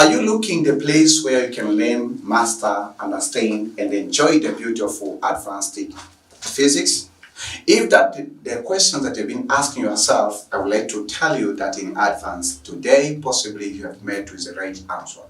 Are you looking the place where you can learn, master, understand, and enjoy the beautiful advanced physics? If that the questions that you've been asking yourself, I would like to tell you that in advance, today possibly you have met with the right answer.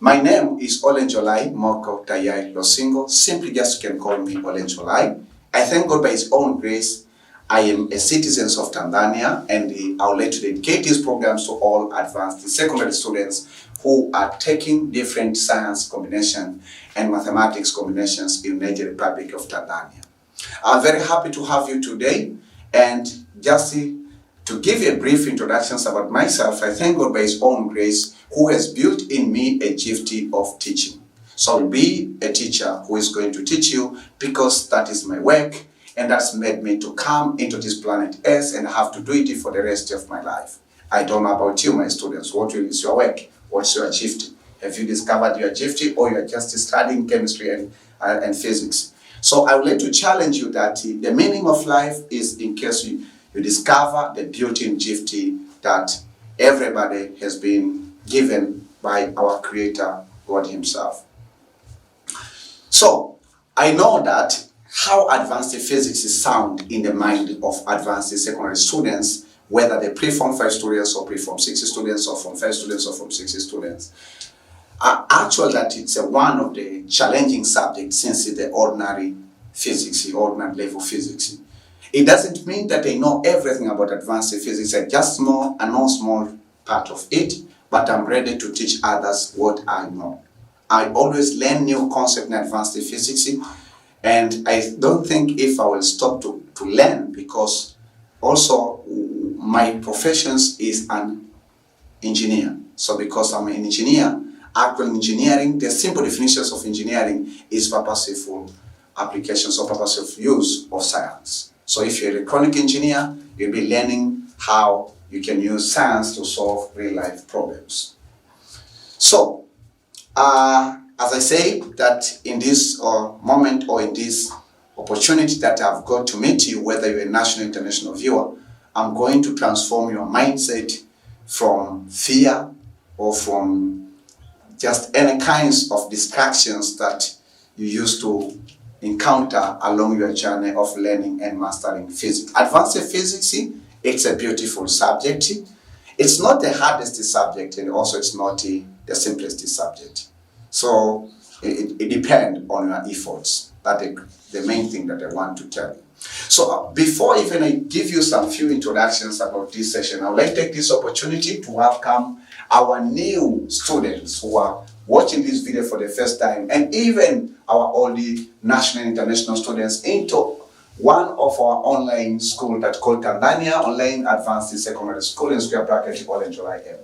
My name is Olenjolai Moko Tayai Losingo. Simply just you can call me Olenjolai. I thank God by His own grace, I am a citizen of Tanzania, and I would like to dedicate these programs to all advanced secondary students who are taking different science combinations and mathematics combinations in the Republic of Tanzania. I'm very happy to have you today, and just to give you a brief introduction about myself, I thank God by His own grace who has built in me a gift of teaching. So I'll be a teacher who is going to teach you because that is my work, and that's made me to come into this planet Earth and have to do it for the rest of my life. I don't know about you, my students. What is your work? What's your gift? Have you discovered your gift, or you're just studying chemistry and physics? So I would like to challenge you that the meaning of life is in case you discover the built-in gift that everybody has been given by our Creator, God Himself. So I know that how advanced physics is sound in the mind of advanced secondary students, whether they're pre-Form 5 students or pre-Form 6 students or Form 5 students or Form 6 students. Actually, that it's one of the challenging subjects since it's the ordinary physics, the ordinary level physics. It doesn't mean that I know everything about advanced physics. I just know a small part of it, but I'm ready to teach others what I know. I always learn new concepts in advanced physics, and I don't think if I will stop to learn, because also my profession is an engineer. So because I'm an engineer, actual engineering, the simple definitions of engineering is purposeful applications or purposeful use of science. So if you're an electronic engineer, you'll be learning how you can use science to solve real-life problems. So, as I say, that in this moment or in this opportunity that I've got to meet you, whether you're a national or international viewer, I'm going to transform your mindset from fear or from just any kinds of distractions that you used to encounter along your journey of learning and mastering physics. Advanced physics, it's a beautiful subject. It's not the hardest subject, and also it's not the simplest subject. So it depends on your efforts. That's the main thing that I want to tell you. So before even I give you some few introductions about this session, I would like to take this opportunity to welcome our new students who are watching this video for the first time, and even our old national and international students into one of our online schools that's called TANZANIA Online Advanced Secondary School in square bracket OLENJOLAIM.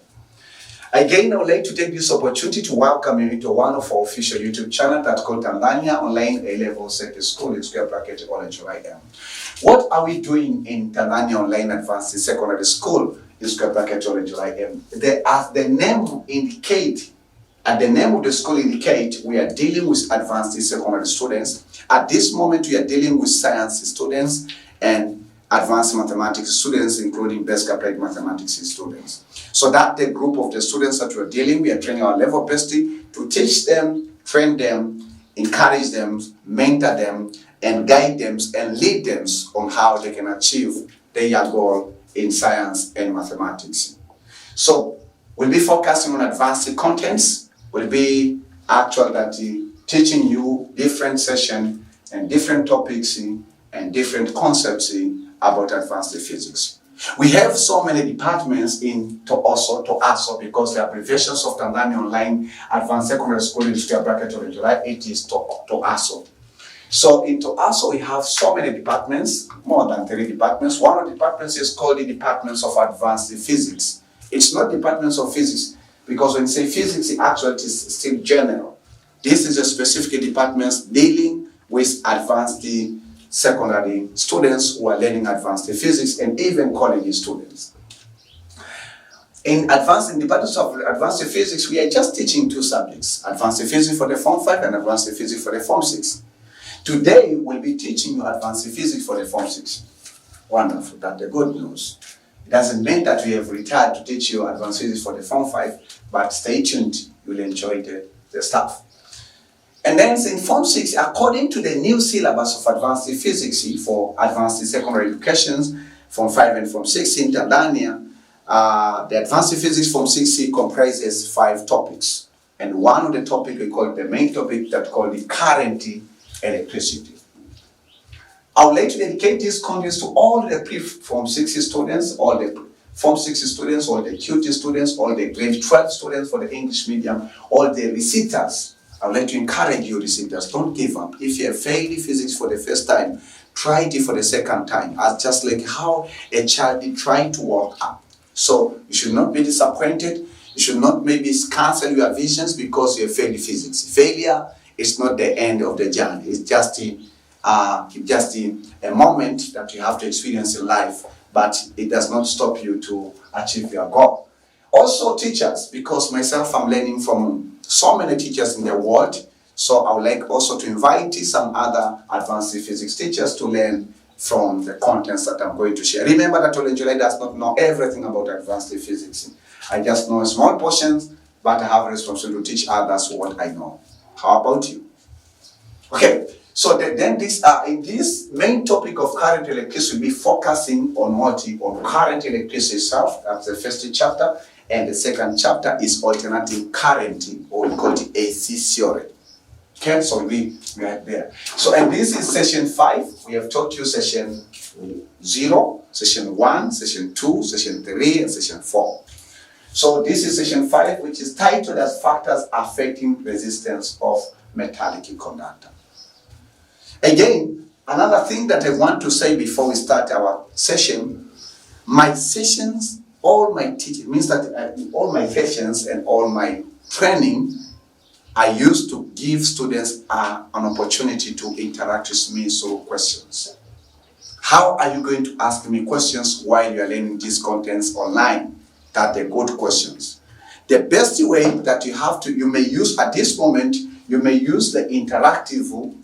Again, I would like to take this opportunity to welcome you into one of our official YouTube channel that's called TANZANIA Online A-Level Secondary School in square bracket OLENJOLAIM. What are we doing in TANZANIA Online Advanced Secondary School in square bracket OLENJOLAIM? As the name indicates, and the name of the school indicates, we are dealing with advanced secondary students. At this moment, we are dealing with science students and advanced mathematics students, including basic applied mathematics students. So that the group of the students that we're dealing, we are training our level best to teach them, train them, encourage them, mentor them, and guide them and lead them on how they can achieve their goal in science and mathematics. So we'll be focusing on advanced contents. We'll be actually teaching you different sessions and different topics and different concepts about advanced physics. We have so many departments in TOASO, because the abbreviations of Tanzania Online Advanced Secondary School in square bracket Olenjolai, it is TOASO. So in TOASO we have so many departments, more than 3 departments. One of the departments is called the Departments of Advanced Physics. It's not departments of physics, because when you say physics, actually it is still general. This is a specific department dealing with advanced secondary students who are learning advanced physics, and even college students. In departments of advanced physics, we are just teaching 2 subjects, advanced physics for the Form 5 and advanced physics for the Form 6. Today, we'll be teaching you advanced physics for the Form 6. Wonderful, that's the good news. It doesn't mean that we have retired to teach you advanced physics for the Form 5, but stay tuned, you'll enjoy the stuff. And then in Form 6, according to the new syllabus of advanced physics for advanced secondary educations, Form 5 and Form 6 in Tanzania, the advanced physics Form 6C comprises 5 topics. And one of the topics we call the main topic that called the current electricity. I would like to dedicate these contents to all the pre-Form 6 students, all the Form 6 students, all the QT students, all the grade 12 students for the English medium, all the reciters. I would like to encourage you reciters, don't give up. If you have failed physics for the first time, try it for the second time. As just like how a child is trying to walk up. So you should not be disappointed. You should not maybe cancel your visions because you have failed physics. Failure is not the end of the journey. It's just a moment that you have to experience in life, but it does not stop you to achieve your goal. Also teachers, because myself I'm learning from so many teachers in the world, so I would like also to invite some other advanced physics teachers to learn from the contents that I'm going to share. Remember that Olenjolai does not know everything about advanced physics. I just know small portions, but I have a responsibility to teach others what I know. How about you? Okay, so then in this main topic of current electricity, we'll be focusing on on current electricity itself. That's the first chapter. And the second chapter is alternating current, or we call it AC theory. Okay, so we are there. So, and this is session 5. We have taught you session 0, session 1, session 2, session 3, and session 4. So this is session 5, which is titled as Factors Affecting Resistance of Metallic Conductor. Again, another thing that I want to say before we start our session, my sessions, all my teaching, means that all my sessions and all my training, I used to give students an opportunity to interact with me through questions. How are you going to ask me questions while you are learning these contents online? That are good questions. The best way that you may use at this moment, you may use the interactive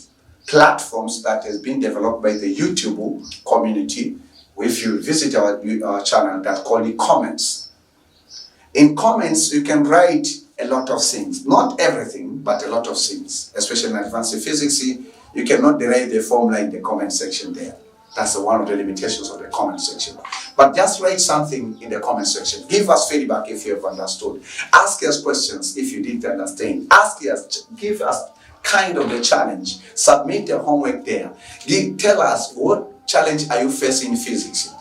platforms that has been developed by the YouTube community. If you visit our channel, that's called the comments. In comments, you can write a lot of things. Not everything, but a lot of things. Especially in advanced physics, you cannot derive the formula in the comment section there. That's one of the limitations of the comment section. But just write something in the comment section. Give us feedback if you have understood. Ask us questions if you didn't understand. Give us kind of the challenge. Submit the homework there. Tell us what challenge are you facing in physics.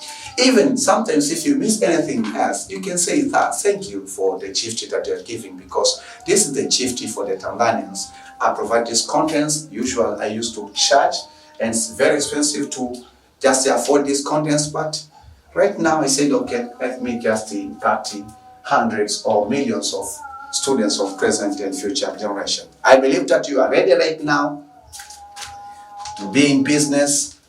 Even sometimes if you miss anything else, you can say that thank you for the gift that you're giving, because this is the gift for the Tanzanians. I provide these contents. Usually I used to charge, and it's very expensive to just afford these contents, but right now I said, okay, let me just 30, hundreds or millions of students of present and future generation. I believe that you are ready right now to be in business,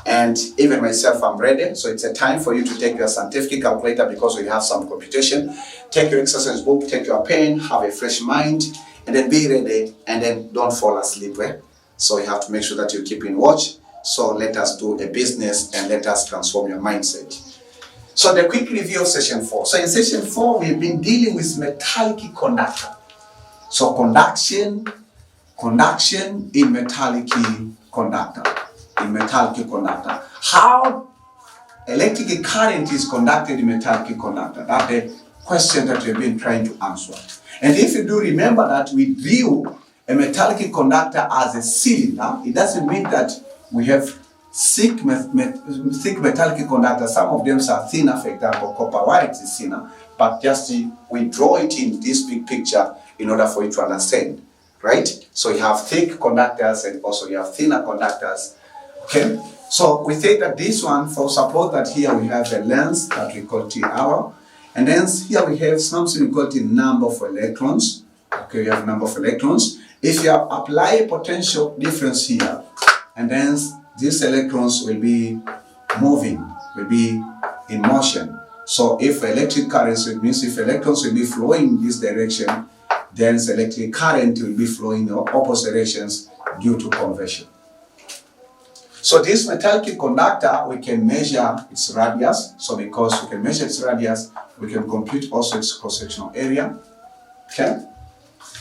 and even myself, I'm ready. So it's a time for you to take your scientific calculator, because we have some computation. Take your exercise book, take your pen, have a fresh mind, and then be ready, and then don't fall asleep. So you have to make sure that you keep in watch. So let us do a business and let us transform your mindset. So the quick review of session 4. So in session 4, we've been dealing with metallic conductor. So conduction in metallic conductor. How electric current is conducted in metallic conductor. That's the question that we've been trying to answer. And if you do remember that we view a metallic conductor as a cylinder, it doesn't mean that we have thick metallic conductors. Some of them are thinner, for example, copper wire is thinner, but just we draw it in this big picture in order for you to understand, right? So you have thick conductors and also you have thinner conductors, okay? So we say that this one, for suppose that here we have a length that we call T-hour, and then here we have something we call the number of electrons, okay, we have number of electrons. If you apply a potential difference here, and then these electrons will be moving, will be in motion. So if electric current, it means if electrons will be flowing in this direction, then electric current will be flowing in opposite directions due to conversion. So this metallic conductor, we can measure its radius. So because we can measure its radius, we can compute also its cross-sectional area. Okay?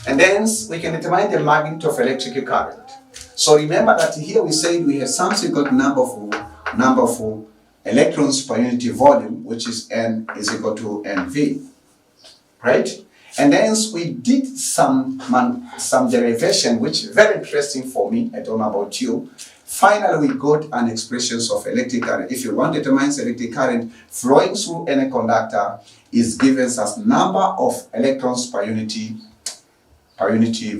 And then we can determine the magnitude of electrical current. So remember that here we said we have something called number of electrons per unit volume, which is N is equal to NV. Right? And then we did some derivation, which is very interesting for me. I don't know about you. Finally, we got an expression of electric current. If you want to determine electric current flowing through any conductor, is given as number of electrons per unit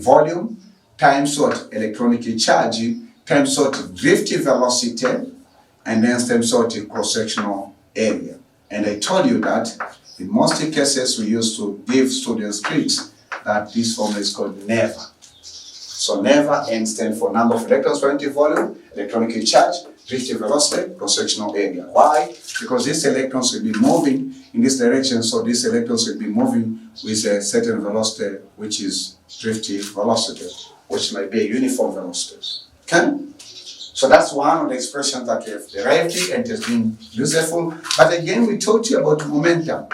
volume times what electronic charge times what drift velocity and then times what cross-sectional area. And I told you that in most cases we used to give students tricks that this formula is called never. So never N stands for number of electrons per unit volume, electronic charge, drift velocity, cross-sectional area. Why? Because these electrons will be moving in this direction, so these electrons will be moving with a certain velocity, which is drift velocity, which might be a uniform velocity. Okay? So that's one of the expressions that we have derived and it has been useful. But again, we taught you about momentum.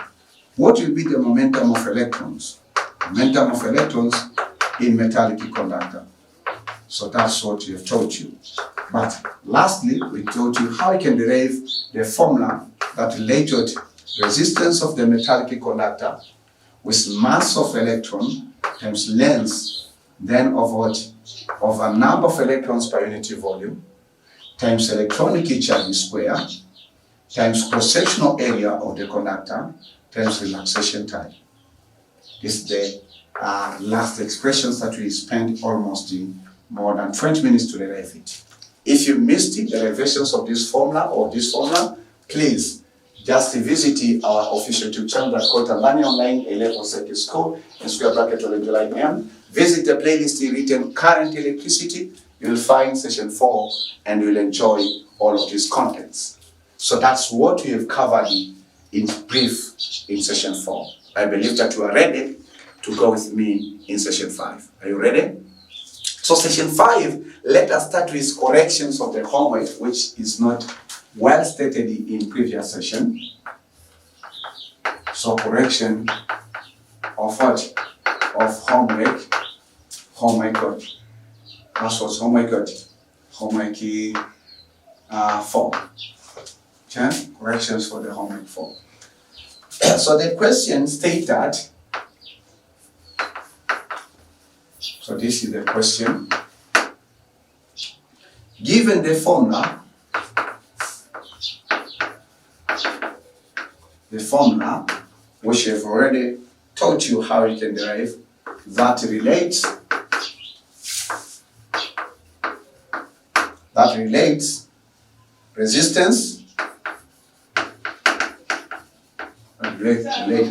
What will be the momentum of electrons? Momentum of electrons in metallic conductor. So that's what we have taught you. But lastly, we taught you how you can derive the formula that related resistance of the metallic conductor with mass of electron times length then of what? Of a number of electrons per unit volume times electronic charge square times cross-sectional area of the conductor times relaxation time. This is the last expressions that we spent almost more than 20 minutes to derive it. If you missed the derivations of this formula, please just visit our official YouTube channel that's called TANZANIA Online A-Level Circuit School in square bracket OLENJOLAIM. Visit the playlist written Current Electricity. You'll find session 4 and you'll enjoy all of these contents. So that's what we have covered in brief in session 4. I believe that you are ready to go with me in session 5. Are you ready? So session 5, let us start with corrections of the homework, which is not well stated in previous session. So correction of what? Of homework. Homework. That was homework. Homework 4. Okay? Corrections for the homework 4. So the question states that. So this is the question. Given the formula which I've already taught you how you can derive, that relates resistance,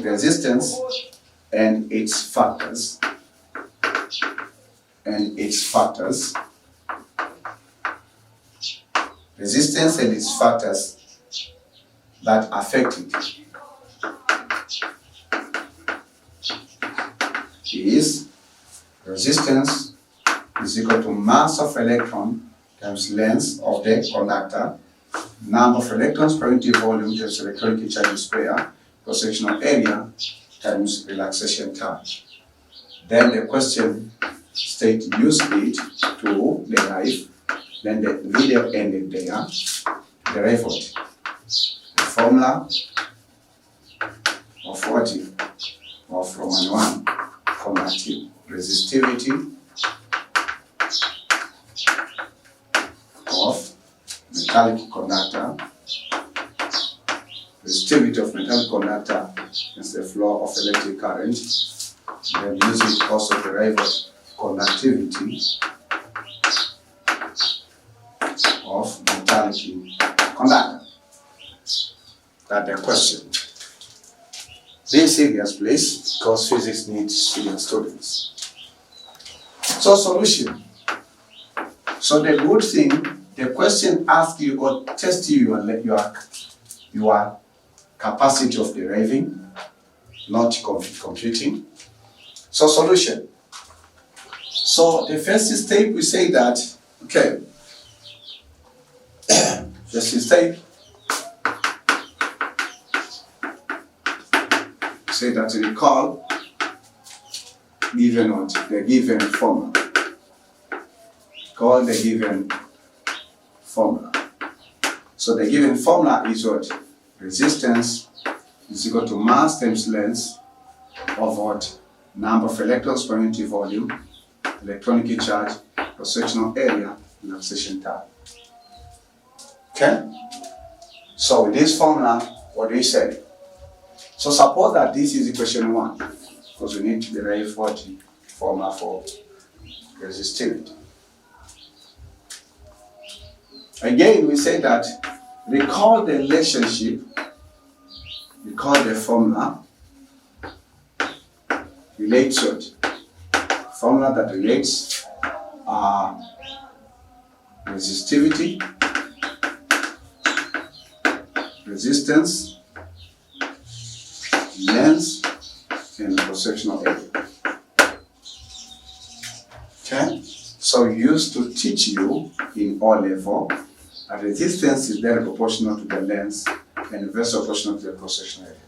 resistance and its factors, resistance and its factors that affect it is resistance is equal to mass of electron times length of the conductor, number of electrons per unit volume times electronic charge square, cross-sectional area times relaxation time. Then the question states use it to derive, then the video ended there, derive what? The formula of what? Of Roman 1, conductive resistivity of metallic conductor, resistivity of metallic conductor is the flow of electric current. Then use it also to derive conductivity of metallic conductor. That's the question. Be serious, please, because physics needs serious students. So solution. So the good thing, the question asks you or tests you your capacity of deriving, not computing. So solution. So the first step we say that, okay, first step, say that we call given what? The given formula. Call the given formula. So the given formula is what? Resistance is equal to mass times length of what? Number of electrons per unit volume, electronic charge, cross-sectional area, relaxation time. Okay? So with this formula, what do we say? So suppose that this is equation 1, because we need to derive what? Formula for resistivity. Again, we say that recall the relationship, recall the formula, relates what? Formula that relates resistivity, resistance, length, and cross-sectional area. Okay? So we used to teach you in O level that resistance is very proportional to the length and inversely proportional to the cross-sectional area.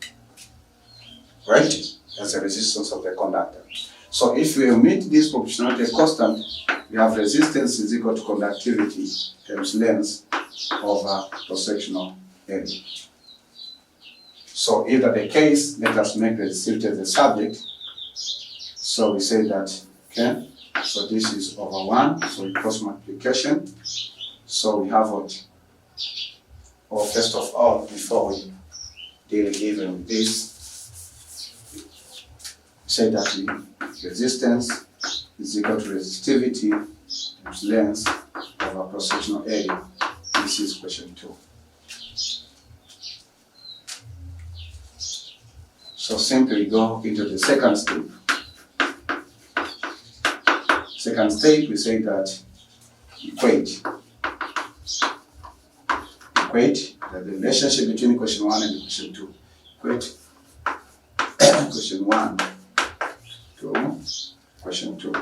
Right? That's the resistance of the conductor. So if we omit this proportionality constant, we have resistance is equal to conductivity times length over cross-sectional area. So if that's the case, let us make resistivity as the subject. So we say that, okay, so this is over 1, so we cross multiplication. So we have what? Or first of all, before we deal even with this, we say that the resistance is equal to resistivity times length over cross-sectional area. This is question 2. So simply go into the second step. Second step, we say that equate the relationship between question 1 and question 2. Equate question 1 to question 2.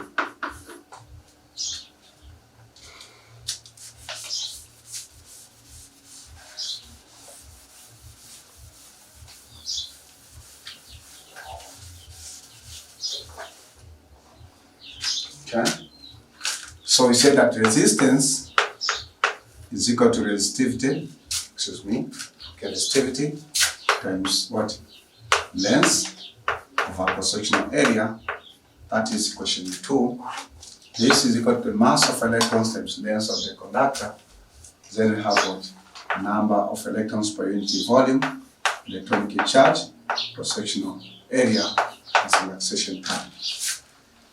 Okay. So we say that resistance is equal to resistivity, resistivity times what? Length over cross-sectional area. That is equation 2. This is equal to the mass of electrons times length of the conductor. Then we have what? Number of electrons per unit volume, electronic charge, cross-sectional area, and relaxation time.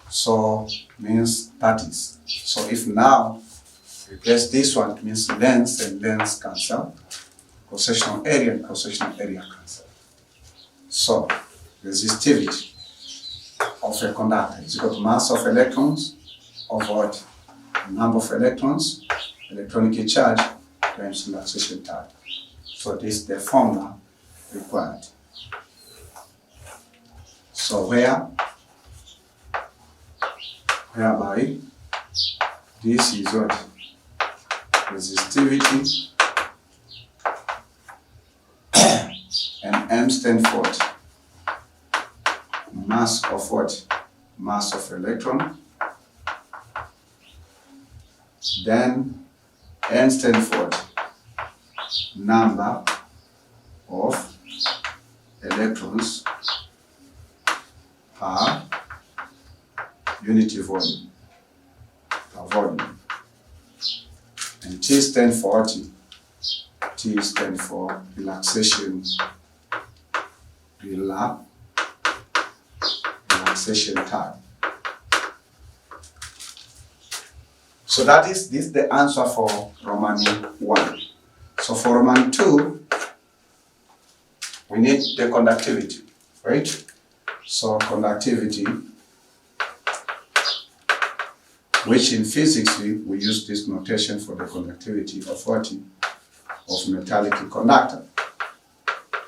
So means that is. So if now replace this one, it means length and length cancel, cross-sectional area and cross-sectional area cancel. So resistivity of a conductor is equal to mass of electrons of what? Number of electrons, electronic charge times relaxation time. So this is the formula required. So whereby this is what? Resistivity and M stand for what? Mass of what? Mass of electron. Then N stand for what? Number of electrons per unit volume, per volume. And T stand for what? T stand for relaxation, relaxation time. So that is this the answer for Roman 1. So for Roman 2, we need the conductivity, right? So conductivity, which in physics we use this notation for the conductivity of what? Of metallic conductor.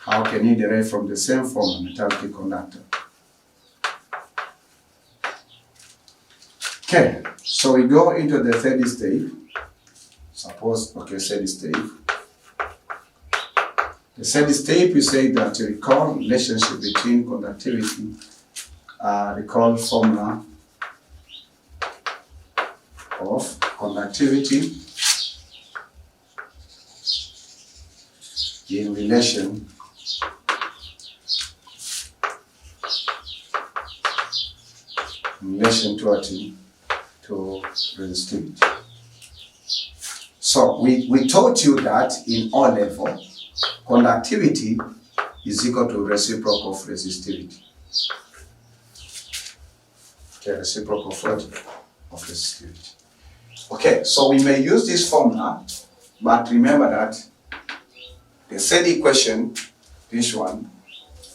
How can you derive from the same form a metallic conductor? Okay, so we go into the third step. Suppose, okay, third step. The third step, we say that recall relationship between conductivity recall formula of conductivity in relation to what? To resistivity. So we taught you that in O level, conductivity is equal to reciprocal of resistivity. Okay, reciprocal of resistivity. Okay, so we may use this formula, but remember that the said equation, this one,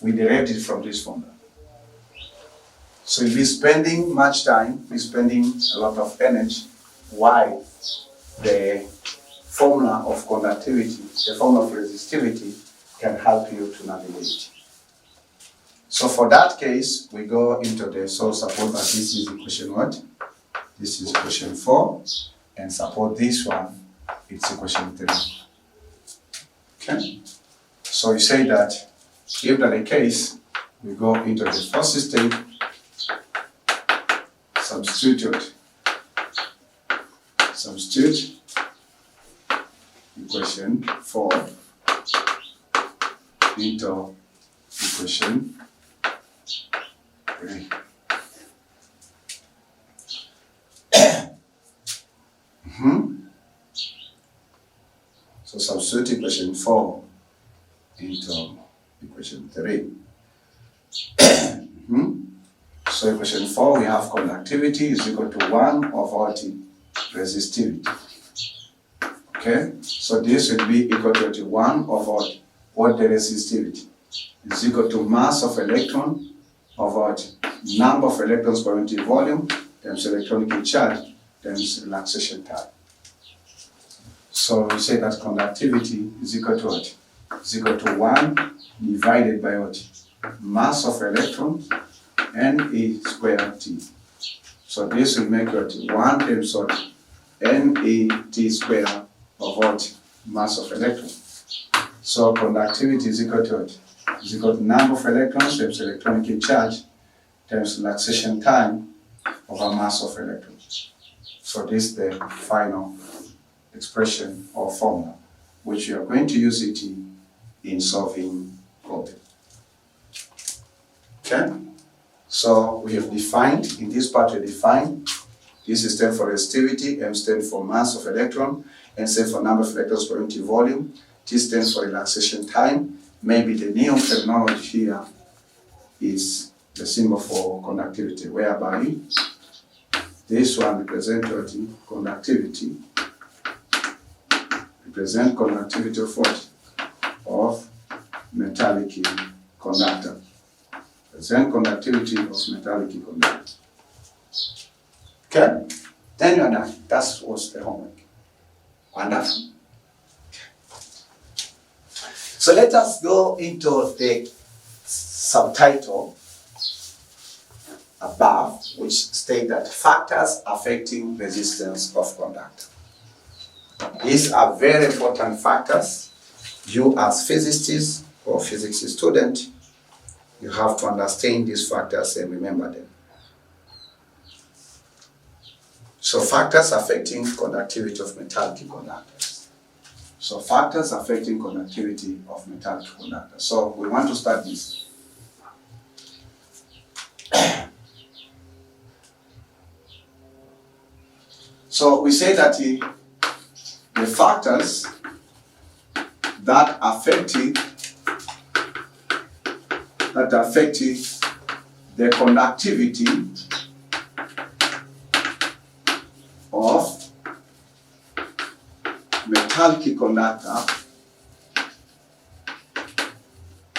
we derived it from this formula. So you'll be spending much time, be spending a lot of energy, while the formula of conductivity, the formula of resistivity, can help you to navigate. So for that case, we go into the, so suppose that this is equation what? This is equation 4, and suppose this one, it's equation 3. Okay? So you say that, if that the case, we go into the first state, substitute equation 4 into equation 3. So substitute equation 4 into equation 3. So equation 4, we have conductivity is equal to 1 over resistivity. Okay, so this will be equal to 1 over what the resistivity is equal to mass of electron over number of electrons per unit volume times electronic charge times relaxation time. So we say that conductivity is equal to what? Is equal to 1 divided by what? Mass of electrons NA squared T. So this will make what? 1 times what? NAT squared of what? Mass of electron. So conductivity is equal to what? Is equal to number of electrons times electronic charge times relaxation time over mass of electrons. So this is the final expression or formula which we are going to use it in solving problem. Okay? So we have defined, in this part we define, this is stands for resistivity, M stands for mass of electron, N stands for number of electrons per unit volume, T stands for relaxation time. Maybe the new terminology here is the symbol for conductivity, whereby this one represents conductivity, represent conductivity of what? Of metallic conductor. Represent conductivity of metallic conductor. Okay? Then you're done. That was the homework. Wonderful. So let us go into the subtitle above, which state that factors affecting resistance of conductor. These are very important factors. You as physicists or physics student, you have to understand these factors and remember them. So factors affecting conductivity of metallic conductors. So factors affecting conductivity of metallic conductors. So we want to start this. So we say that the factors that affect the conductivity of metallic conductor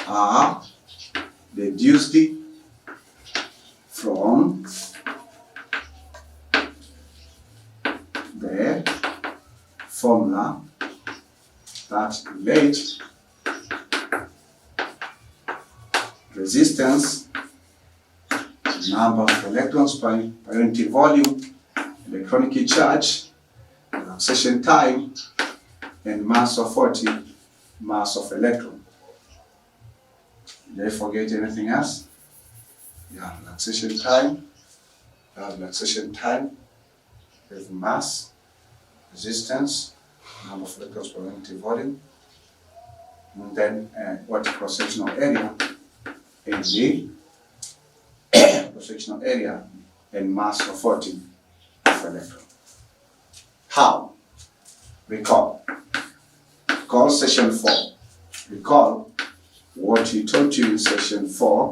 are deduced from the formula that relates resistance, number of electrons per unit volume, electronic charge, relaxation time, and mass of 40, mass of electron. Did I forget anything else? You have relaxation time. You have relaxation time. You have mass, resistance, number of electrons per unit volume, and then what cross-sectional area in the cross-sectional area and mass of 40 of electron. How? Recall session 4. Recall what we taught you in session 4,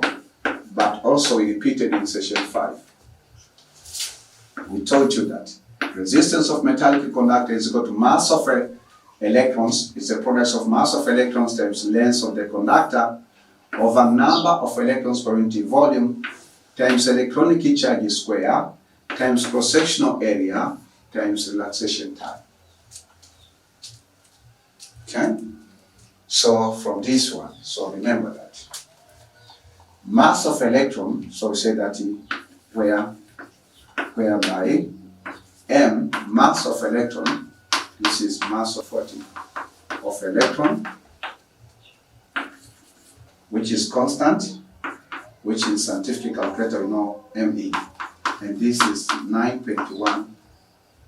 but also we repeated in session 5. We told you that resistance of metallic conductor is equal to mass of electrons. It's a product of mass of electrons times length of the conductor over number of electrons per unit volume times electronic charge square times cross-sectional area times relaxation time. Okay? So from this one, so remember that. Mass of electron, so we say that whereby M, mass of electron, this is mass of 40 of electron, which is constant, which in scientific calculator we know ME, and this is 9.1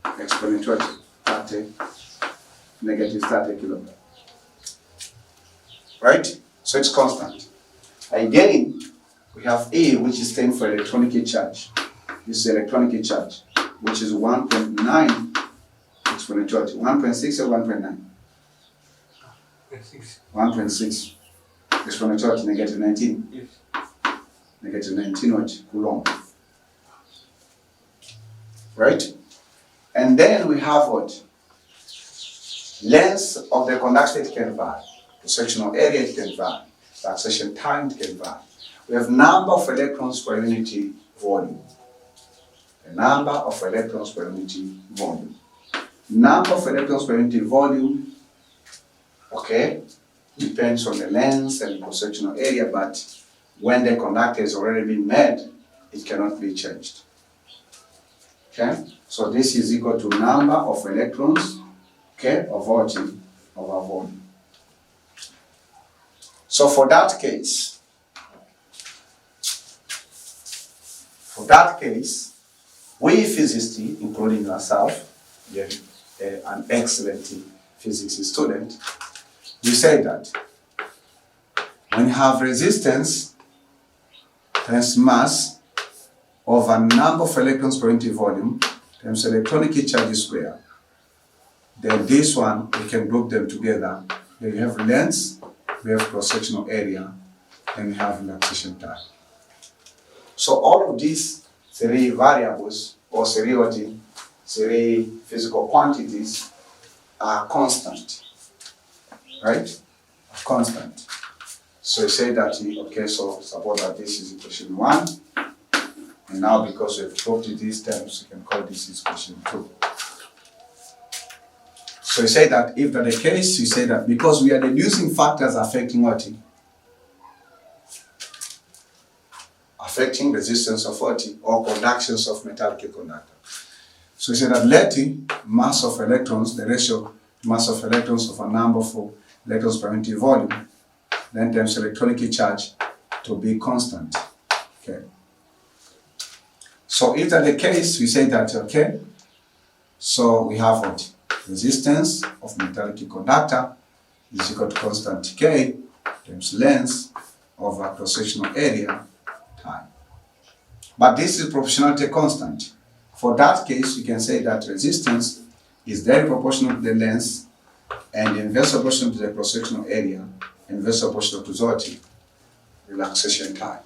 exponential 30 negative 30 kilogram. Right? So it's constant. Again, we have A, which is standing for electronic charge. This is electronic charge, which is 1.9 exponential 1.6 or 1.9? 1.6 exponential negative 19. Yes. Negative 19 what? Coulomb. Right? And then we have what? Length of the conductor it can vary. The sectional area it can vary. The accretion time it can vary. We have number of electrons per unit volume. The number of electrons per unit volume. Number of electrons per unit volume, okay, depends on the length and cross-sectional area, but when the conductor has already been made, it cannot be changed. Okay, so this is equal to number of electrons, okay, over volume. So for that case, we physicists, including yourself, an excellent physics student, we say that when you have resistance times mass over number of electrons per unit volume times electronic charge square, then this one we can group them together. Then you have length, we have cross-sectional area, and we have relaxation time. So all of these three variables or three physical quantities are constant, right? Constant. So you say that, okay, so suppose that this is equation 1, and now because we've grouped these terms, you can call this equation 2. So you say that if that's the case, you say that because we are deducing factors affecting what? Affecting resistance of what? Or conductions of metallic conductor. So you say that let mass of electrons, the ratio mass of electrons of a number of electrons per unit volume, then times electronic charge to be constant. Okay. So if that's the case, we say that, okay, so we have what? Resistance of metallic conductor is equal to constant K times length over cross-sectional area time. But this is proportionality constant. For that case, you can say that resistance is very proportional to the length and inverse proportional to the cross-sectional area, inverse proportional to the relaxation time.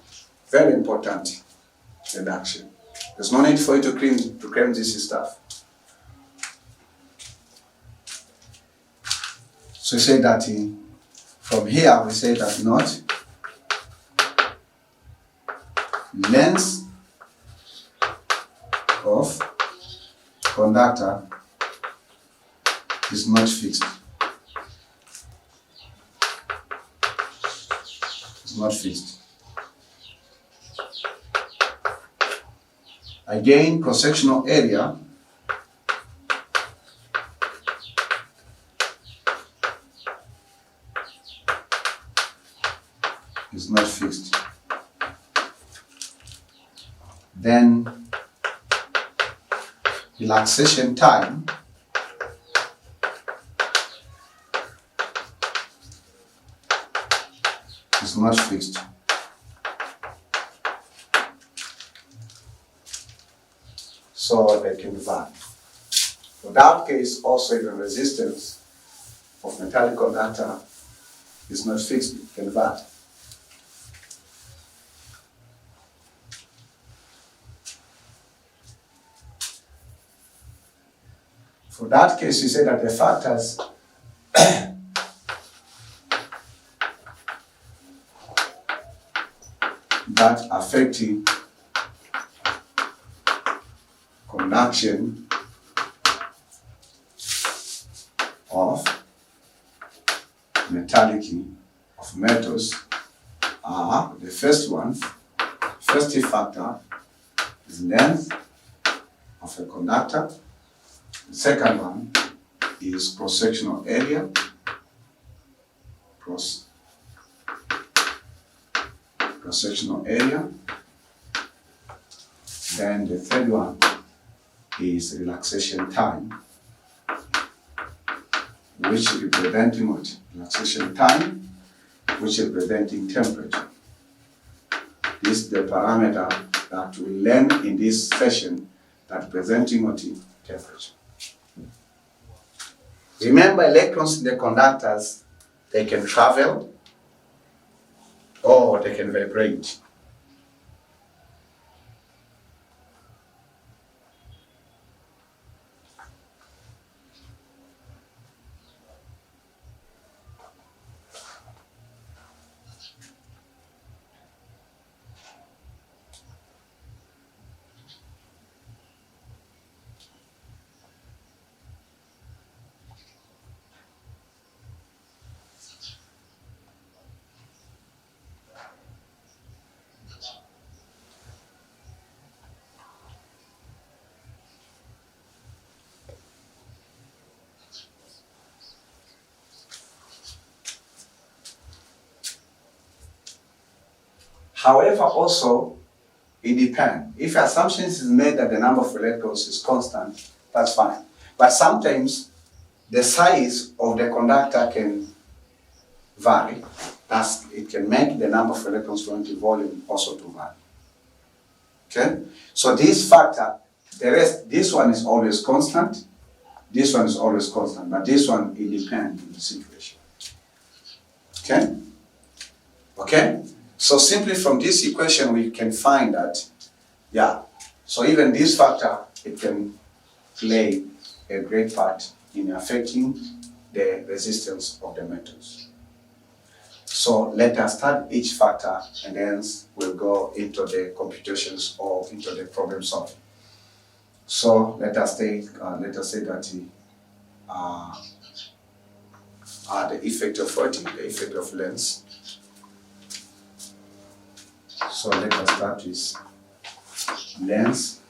Very important reduction. There's no need for you to claim this stuff. So we say that from here we say that not length of conductor is not fixed. It's not fixed. Again, cross-sectional area is not fixed. then relaxation time is not fixed. So they can vary. For that case, also the resistance of metallic conductor is not fixed, it can vary. For that case, you say that the factors that affecting conduction of metallicity of metals are the first factor is length of a conductor. The second one is cross-sectional area. Cross-sectional area. Then the third one is relaxation time, which is representing what? Relaxation time, which is representing temperature. This is the parameter that we learn in this session that representing what? Temperature. Remember, electrons in the conductors, they can travel or they can vibrate. However, also, it depends. If assumption is made that the number of electrons is constant, that's fine. But sometimes the size of the conductor can vary. Thus, it can make the number of electrons flowing to volume also to vary. Okay? So this factor, this one is always constant. This one is always constant, but this one, it depends on the situation. Okay? Okay? So simply from this equation, we can find that, so even this factor, it can play a great part in affecting the resistance of the metals. So let us start each factor and then we'll go into the computations or into the problem solving. So let us say that the effect of the effect of length. So let us start with length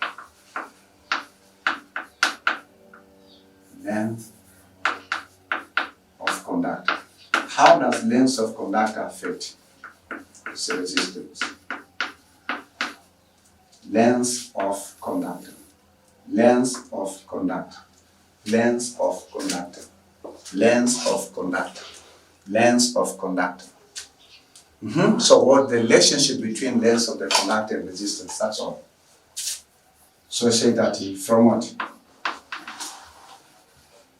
of conductor. How does length of conductor affect the resistance? Length of conductor. Length of conductor. Length of conductor. Length of conductor. Length of conductor. So what the relationship between length of the conductor and resistance, that's all. So I say that from what?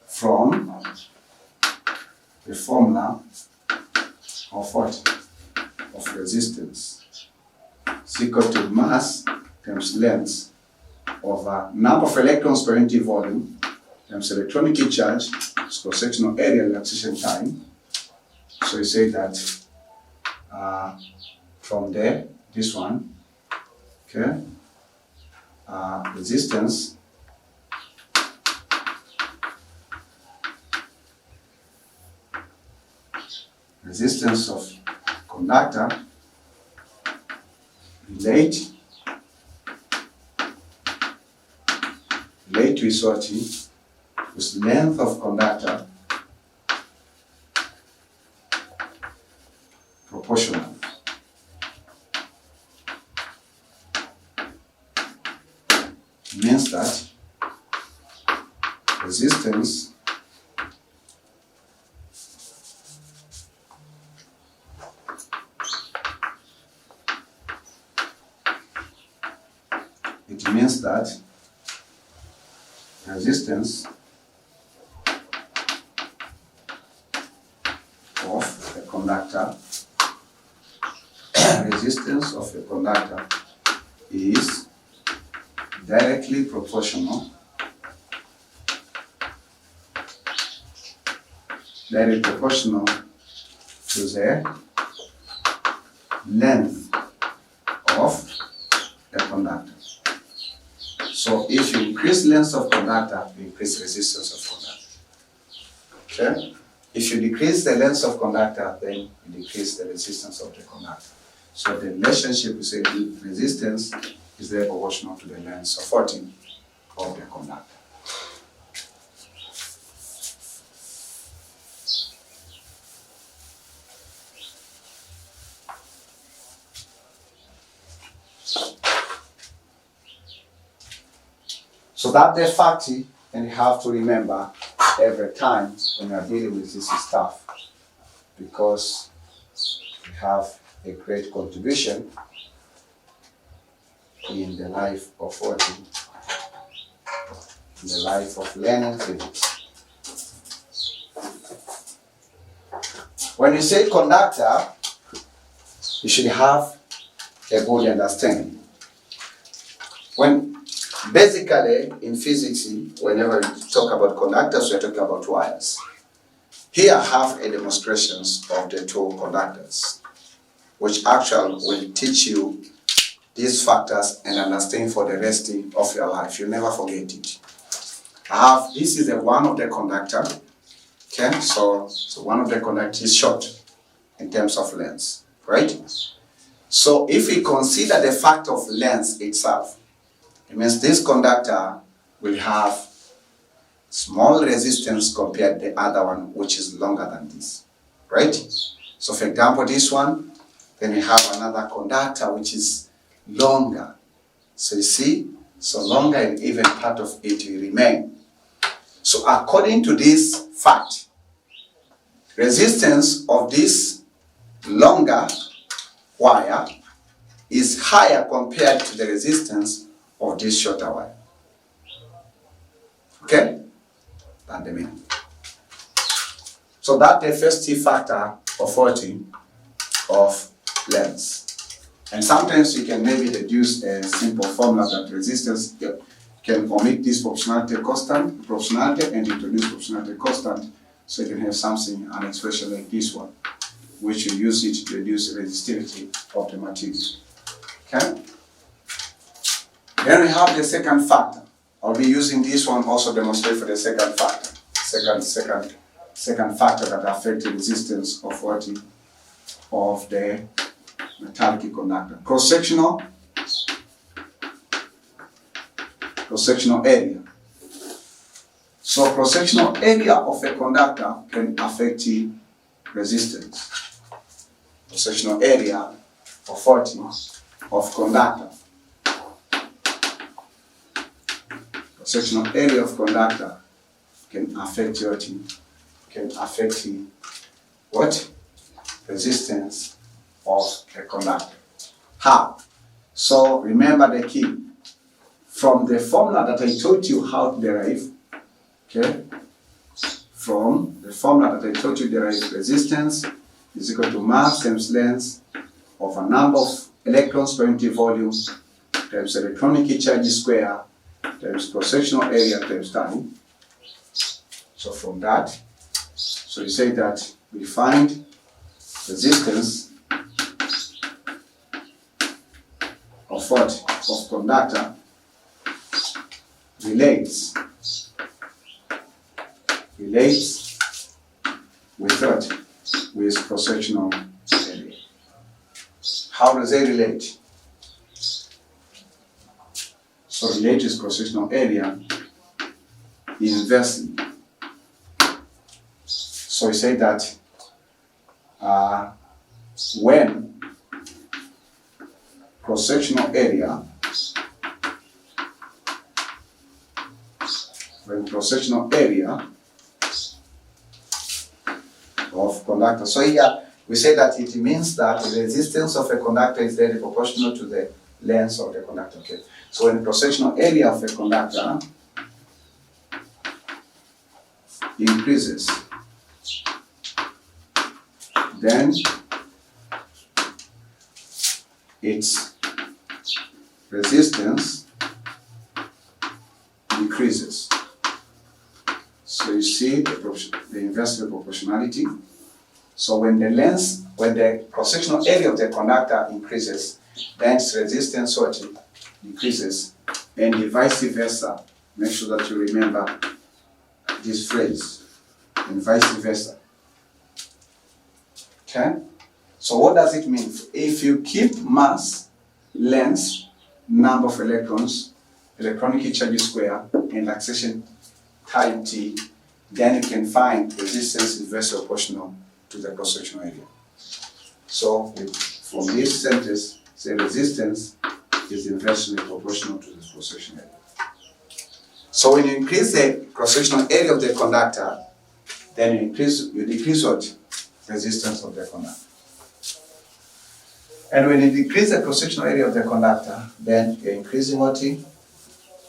From the formula of what? Of resistance is equal to mass times length over number of electrons per unit volume times electronic charge, cross-sectional area, relaxation time. So you say that from there, this one, okay, resistance of conductor relate with what? With length of conductor proportional. It means that resistance of a conductor resistance of a conductor is directly proportional to the length of a conductor. So if you increase length of conductor, you increase resistance of conductor. Okay? If you decrease the length of conductor, then you decrease the resistance of the conductor. So the relationship we say resistance is there proportional to the length of of the conductor. So that's the fact, and you have to remember every time when you are dealing with this stuff, because we have a great contribution in the life of working, in the life of learning physics. When you say conductor, you should have a good understanding. Basically, in physics, whenever we talk about conductors, we are talking about wires. Here I have a demonstration of the two conductors, which actually will teach you these factors and understand for the rest of your life. You'll never forget it. This is one of the conductor. Okay, so one of the conductors is short in terms of length, right? So if we consider the fact of length itself, it means this conductor will have small resistance compared to the other one, which is longer than this, right? So for example, this one, then we have another conductor which is longer. So you see, so longer and even part of it will remain. So according to this fact, resistance of this longer wire is higher compared to the resistance of this shorter wire. Okay? That's the meaning. So that's the first factor of 40 of length. And sometimes you can maybe deduce a simple formula that resistance can omit this proportionality constant, and introduce proportionality constant, so you can have something, an expression like this one, which you use it to reduce the resistivity of the material. Okay? Then we have the second factor. I'll be using this one also to demonstrate for the second factor. Second factor that affects the resistance of of the metallic conductor. Cross-sectional area. So cross-sectional area of a conductor can affect the resistance. Cross-sectional area of 40 of conductor. Cross-sectional area of conductor can affect what? Resistance of a conductor. How? So remember the key. From the formula that I taught you how to derive, okay? From the formula that I taught you derive resistance is equal to mass times length of a number of electrons per unit volume times electronic charge square times cross-sectional area times time. So from that, so you say that we find resistance of what? Of conductor relates with what? With cross-sectional area. How does they relate? So relate with cross-sectional area inversely. So you say that when cross-sectional area when cross-sectional area of conductor. So here we say that it means that the resistance of a conductor is directly proportional to the length of the conductor. Okay. So when the cross-sectional area of a conductor increases, then its resistance decreases. So you see the inverse proportionality. So when the cross-sectional area of the conductor increases, then its resistance decreases, and the vice versa. Make sure that you remember this phrase, and vice versa. Okay? So what does it mean? If you keep mass, length, number of electrons, electronic charge square, and acceleration time t, then you can find resistance inversely proportional to the cross-sectional area. So from this sentence, say resistance is inversely proportional to the cross-sectional area. So when you increase the cross-sectional area of the conductor, then you decrease what? Resistance of the conductor. And when you decrease the cross-sectional area of the conductor, then you're increasing what? The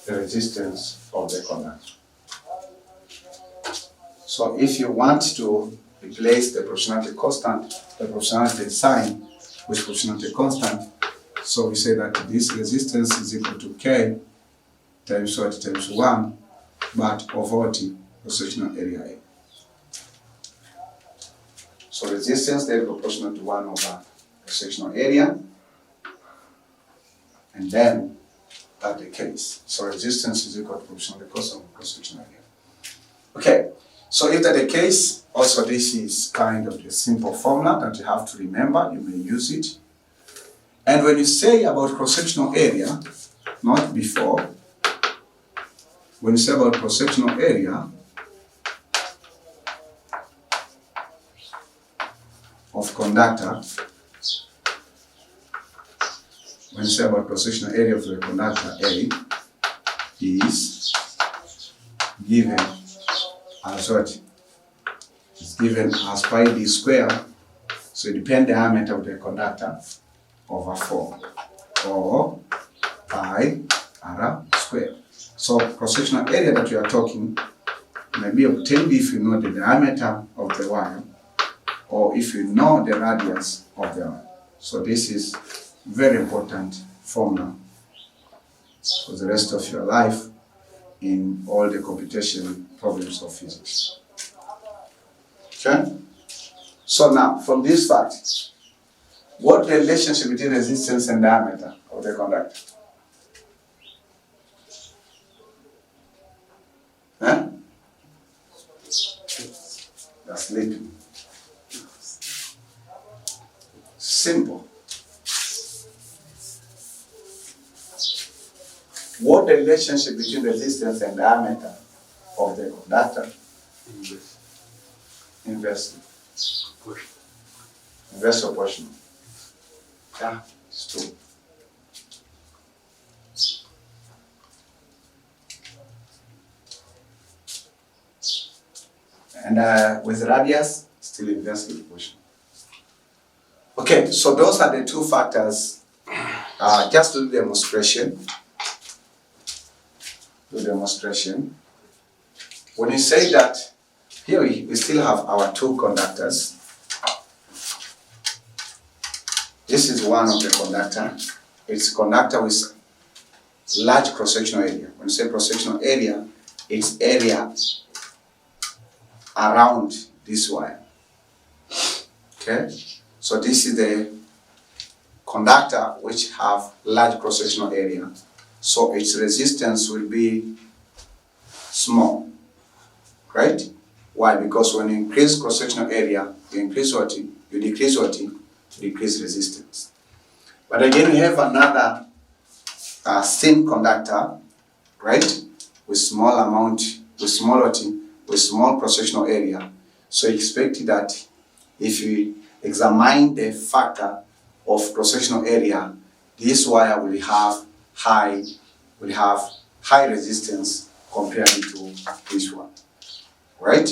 resistance of the conductor. So if you want to replace the proportionality constant, the proportionality sign with proportionality constant, so we say that this resistance is equal to K times what? Times 1, but over what? Cross-sectional area A. So resistance is proportional to 1 over cross-sectional area, and then that's the case. So resistance is equal to proportional cost of cross-sectional area. Okay, so if that's the case, also this is kind of the simple formula that you have to remember. You may use it. And when you say about cross-sectional area, not before, when you say about cross-sectional area of conductor, when you say about cross-sectional area of the conductor A is given as what? It's given as pi d square, so it depends the diameter of the conductor over 4, or pi r square. So cross-sectional area that you are talking may be obtained if you know the diameter of the wire, or if you know the radius of the wire. So this is very important formula for the rest of your life in all the computation problems of physics. Okay? So now, from this fact, what the relationship between resistance and diameter of the conductor? Huh? That's sleeping. Simple. What the relationship between resistance and diameter of the conductor? Inversely. Inversely proportional. Yeah, it's true. And with radius, still inversely proportional. Okay, so those are the two factors. Just to do demonstration. When you say that, here we still have our two conductors. This is one of the conductor. It's conductor with large cross-sectional area. When you say cross-sectional area, it's area around this wire. Okay? So this is the conductor which have large cross-sectional area. So its resistance will be small, right? Why? Because when you increase cross-sectional area, you increase what? You decrease what? You decrease resistance. But again, we have another thin conductor, right? With small amount, with small cross-sectional area. So expect that if you examine the factor of cross-sectional area, this wire will have high resistance comparing to this one. Right?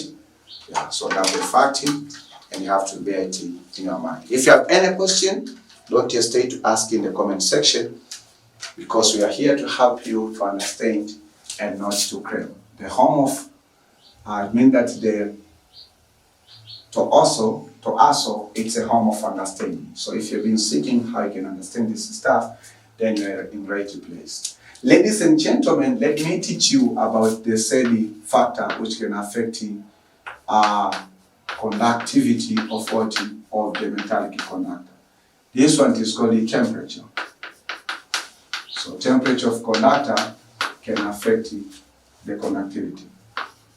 Yeah, so that's the fact, and you have to bear it in your mind. If you have any question, don't hesitate to ask in the comment section, because we are here to help you to understand and not to claim. The home of, I mean that to also, it's a home of understanding. So if you've been seeking how you can understand this stuff, then you're in the right place. Ladies and gentlemen, let me teach you about the steady factor which can affect conductivity of the metallic conductor. This one is called the temperature. So temperature of conductor can affect the conductivity.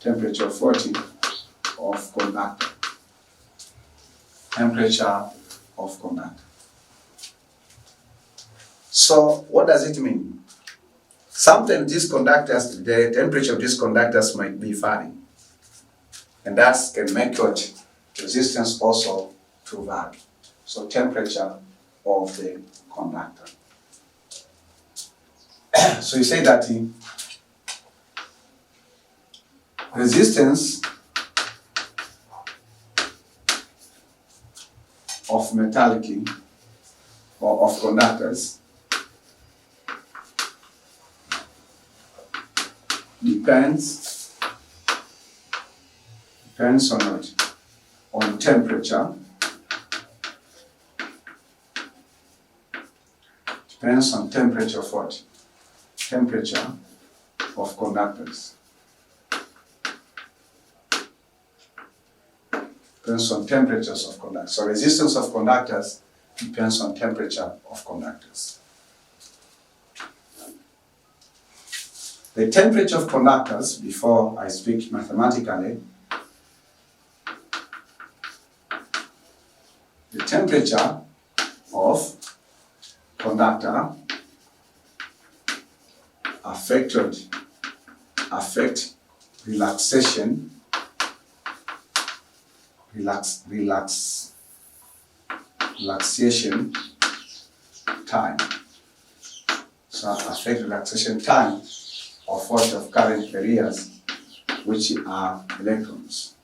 Temperature of conductor. Temperature of conductor. So what does it mean? Sometimes these conductors, the temperature of these conductors might be varying, and that can make your resistance also to vary. So temperature of the conductor. So you say that the resistance of metallic or of conductors depends on what? On temperature. Depends on temperature of what? Temperature of conductors. Depends on temperatures of conductors. So resistance of conductors depends on temperature of conductors. The temperature of conductors, before I speak mathematically, the temperature of conductor affect relaxation time. So affect relaxation time of what? Of current carriers, which are electrons.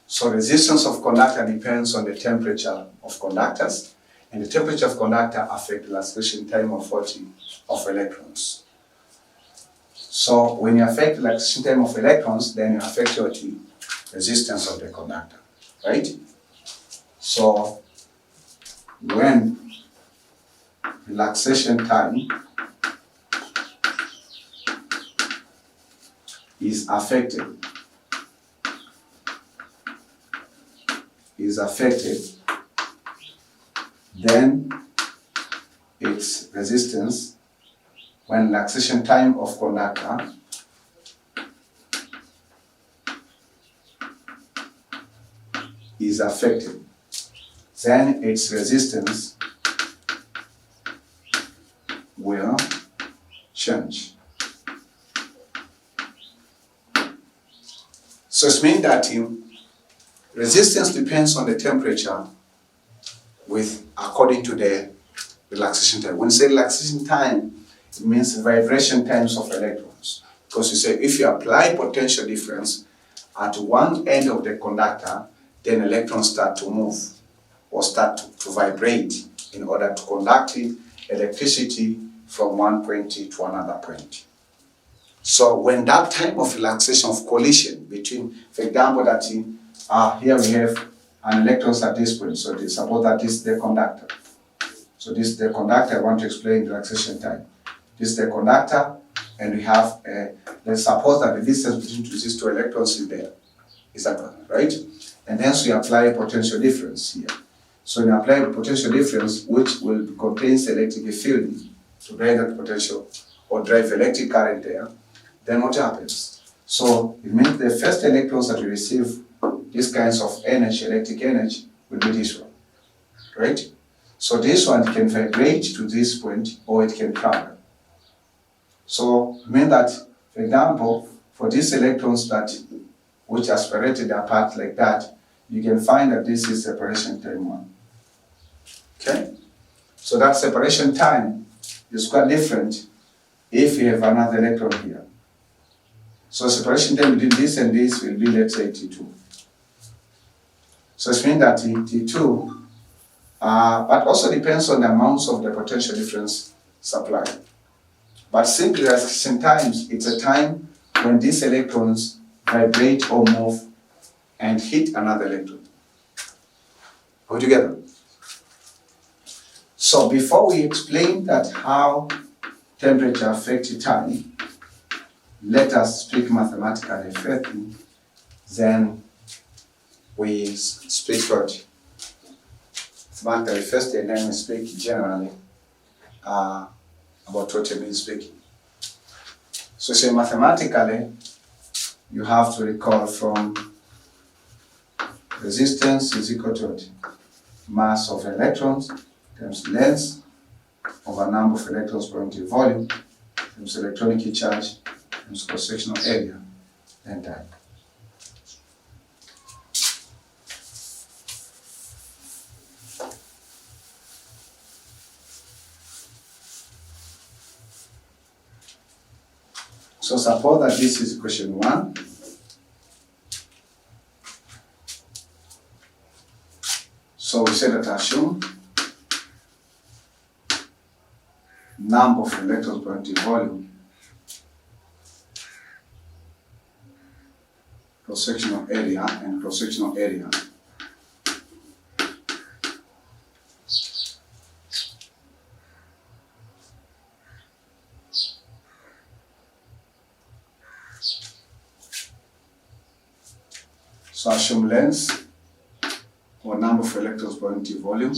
So resistance of conductor depends on the temperature of conductors, and the temperature of conductor affects relaxation time of what? Of electrons. So when you affect relaxation time of electrons, then you affect your resistance of the conductor, right? So when relaxation time is affected, then its resistance, when relaxation time of conductor is affected, then its resistance will change. So it means that resistance depends on the temperature according to the relaxation time. When you say relaxation time, it means vibration times of electrons. Because you say if you apply potential difference at one end of the conductor, then electrons start to move or start to vibrate in order to conduct electricity from one point to another point. So when that time of relaxation, of collision between, for example, that here we have an electrons at this point, so suppose that this is the conductor. So this is the conductor. I want to explain the relaxation time. This is the conductor, and we have, let's suppose that the distance between these two electrons is there. Is that right? And hence we apply a potential difference here. So when you apply a potential difference, which will contain electric field to drive that potential or drive electric current there, then what happens? So it means the first electrons that we receive these kinds of energy, electric energy, will be this one, right? So this one can vibrate to this point, or it can travel. So it means that, for example, for these electrons which are separated apart like that, you can find that this is separation time 1. Okay? So that separation time is quite different if you have another electron here. So separation time between this and this will be, let's say, T2. So it means that T2, but also depends on the amounts of the potential difference supplied. But simply relaxation times, it's a time when these electrons vibrate or move and hit another electron. Go together. So before we explain that how temperature affects time, let us speak mathematically first, then we speak what? Mathematically first, and then we speak generally about what we mean speaking. So say mathematically, you have to recall from resistance is equal to what? Mass of electrons times length over number of electrons per unit volume times electronic charge times cross-sectional area and time. So suppose that this is equation 1. So we say that assume number of electrons per unit volume, cross-sectional area and cross-sectional area. So assume length or number of electrons per unit volume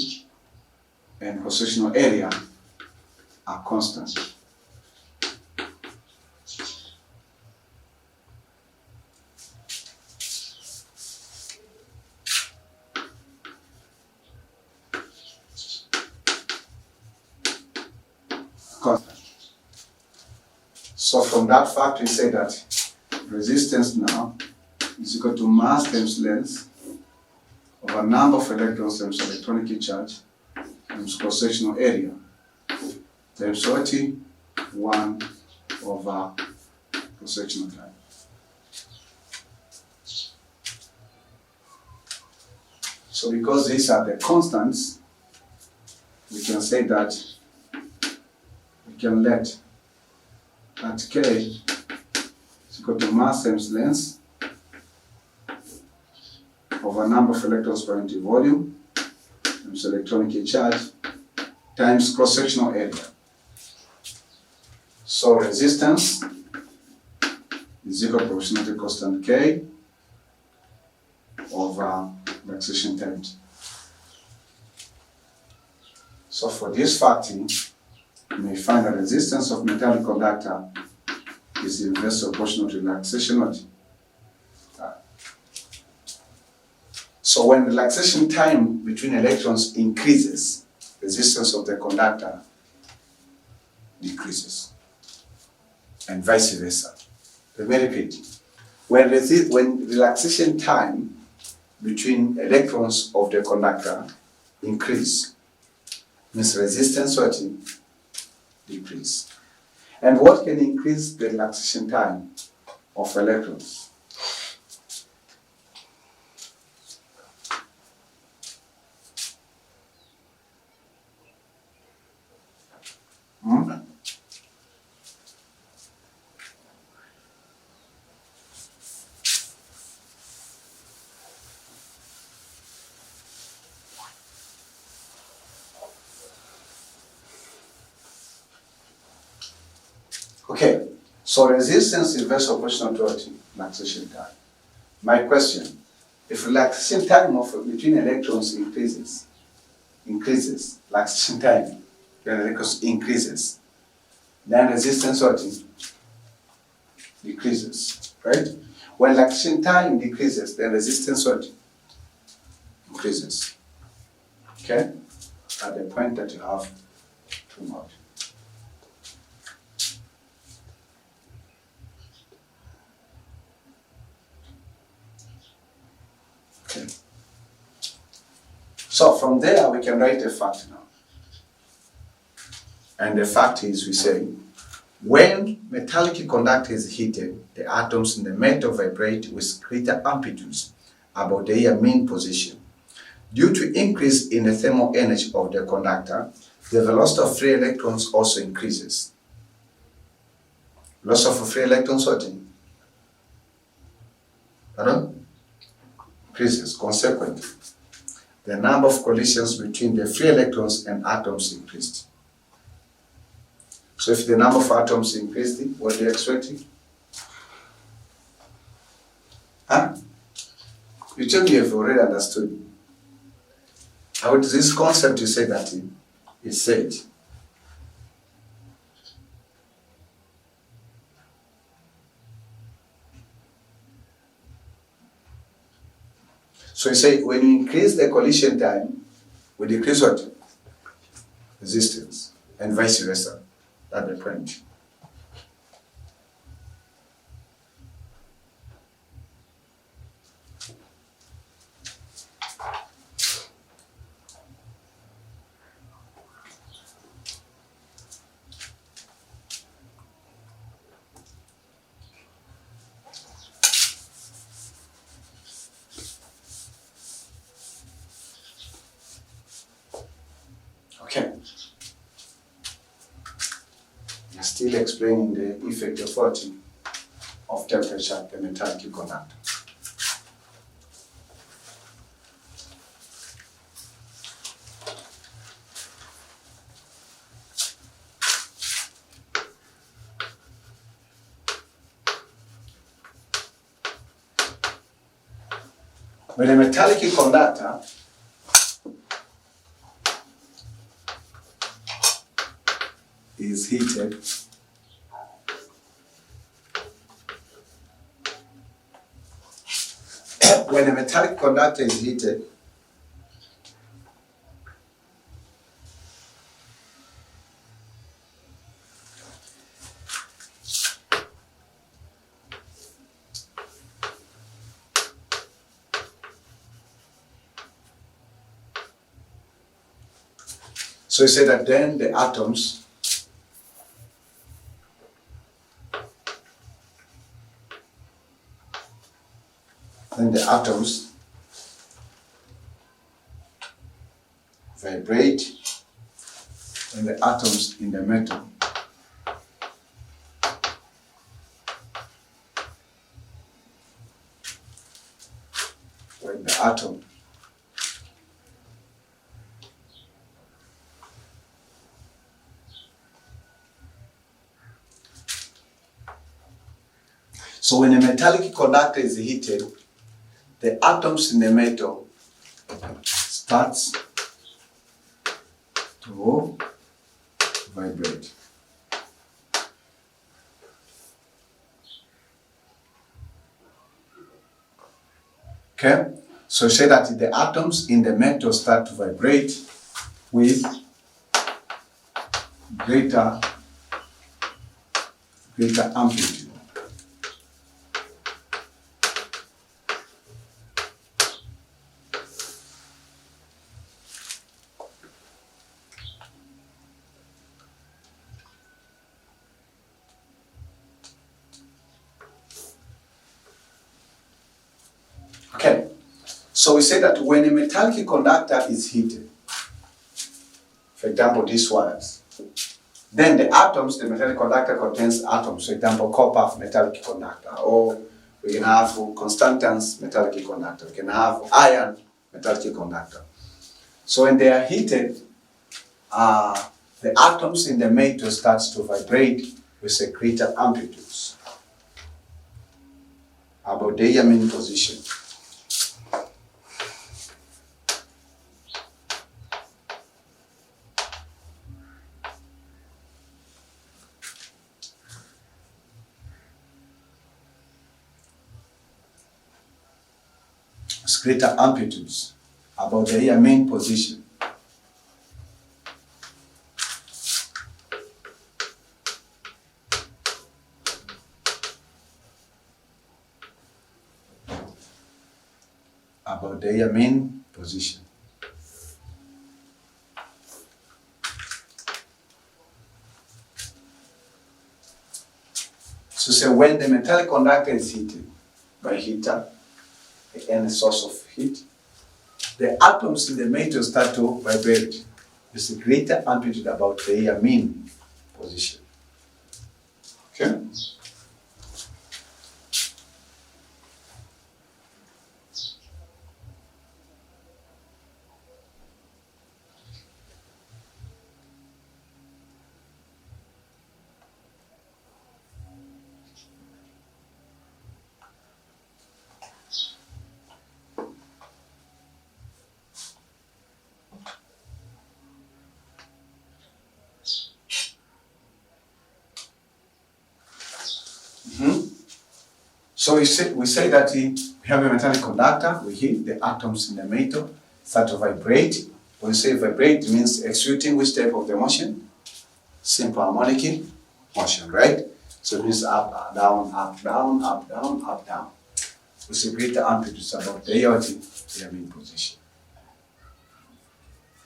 and cross-sectional area are constant. Constant. So from that fact we say that resistance now is equal to mass times length over number of electrons times electronic charge times cross-sectional area times 1 over cross-sectional time. So because these are the constants, we can say that we can let that K is equal to mass times length over number of electrons per unit volume times electronic charge times cross-sectional area. So resistance is equal to proportionality constant K over relaxation time. So for this fact, you may find that resistance of metallic conductor is inversely proportional to relaxation time. So when relaxation time between electrons increases, resistance of the conductor decreases, and vice versa. Let me repeat. When relaxation time between electrons of the conductor increase, means resistance decrease. And what can increase the relaxation time of electrons? Okay, so resistance is inversely proportional to relaxation time. My question, if relaxation time between electrons increases, relaxation time when electrons increases, then resistance decreases, right? When relaxation time decreases, then resistance increases. Okay? At the point that you have to note. Okay. So from there we can write a fact now. And the fact is, we say When metallic conductor is heated, the atoms in the metal vibrate with greater amplitudes about their mean position. Due to increase in the thermal energy of the conductor, the velocity of free electrons also increases. Loss of free electrons sorting. Pardon? Increases. Consequently, the number of collisions between the free electrons and atoms increased. So if the number of atoms increased, what do you expect? Huh? You tell me you've already understood. How does this concept you say that is said? So you say when you increase the collision time, we decrease what? Resistance, and vice versa. That's the point. Okay. We're still explaining the effect of what? Of temperature at the metallic conductor. When a metallic conductor is heated, when a metallic conductor is heated, so you say that then the atoms vibrate, and the atoms in the metal when the atom so when a metallic conductor is heated, the atoms in the metal starts to vibrate. Okay, so say that the atoms in the metal start to vibrate with greater amplitude. Okay, so we say that when a metallic conductor is heated, for example, these wires, then the atoms, the metallic conductor contains atoms, for example, copper metallic conductor, or we can have constantance metallic conductor, we can have iron metallic conductor. So when they are heated, the atoms in the metal starts to vibrate with a greater amplitudes about their mean position. Greater amplitudes about their main position. About their main position. So say when the metallic conductor is heated by heater, any source of heat, the atoms in the metal start to vibrate with a greater amplitude about their mean position. Okay? So we say that we have a metallic conductor, we heat the atoms in the metal, start to vibrate. When we say vibrate, it means executing which type of the motion? Simple harmonic motion, right? So it means up, down, up, down, up, down, up, down. With a greater amplitude about their mean position.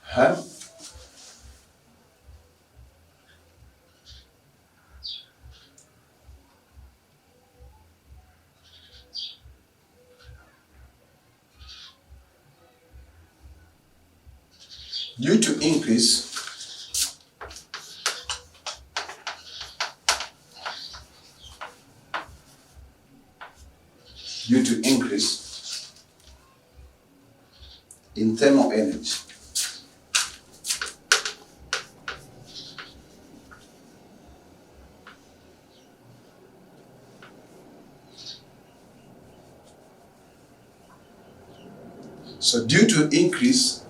Huh? Due to increase in thermal energy, so due to increase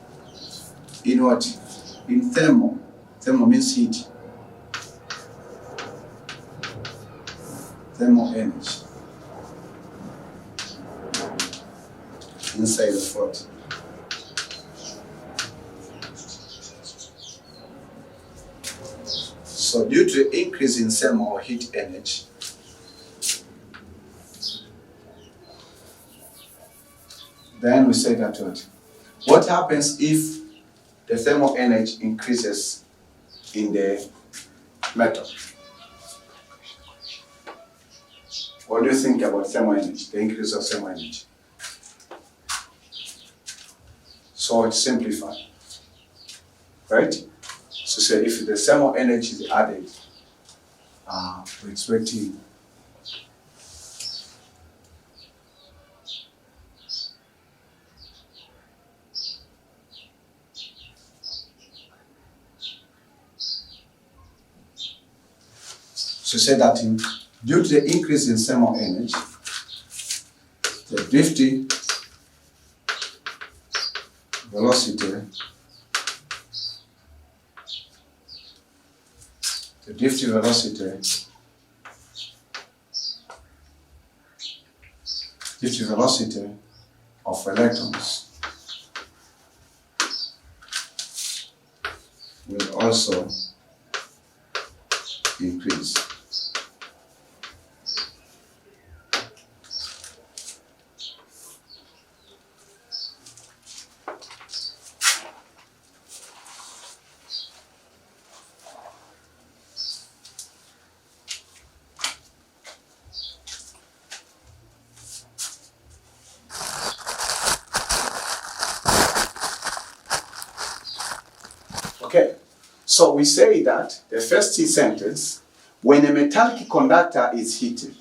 in what? In thermal. Thermal means heat. Thermal energy. Inside of what? So due to increase in thermal or heat energy, then we say that what happens if the thermal energy increases in the metal? What do you think about thermal energy, the increase of thermal energy? So it's simplified, right? So say if the thermal energy is added, we're expecting say that due to the increase in thermal energy, the drifting velocity of electrons will also increase. Okay, so we say that the first sentence, when a metallic conductor is heated,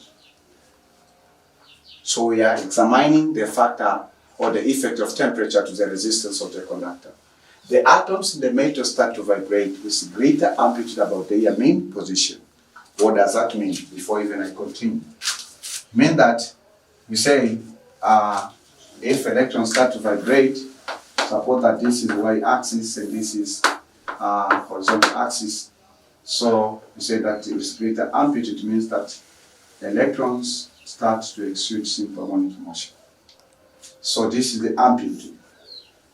so we are examining the factor or the effect of temperature to the resistance of the conductor. The atoms in the metal start to vibrate with greater amplitude about their mean position. What does that mean? Before even I continue, mean that we say if electrons start to vibrate, suppose that this is y-axis and this is horizontal axis. So we say that with greater amplitude means that the electrons start to execute simple harmonic motion. So this is the amplitude.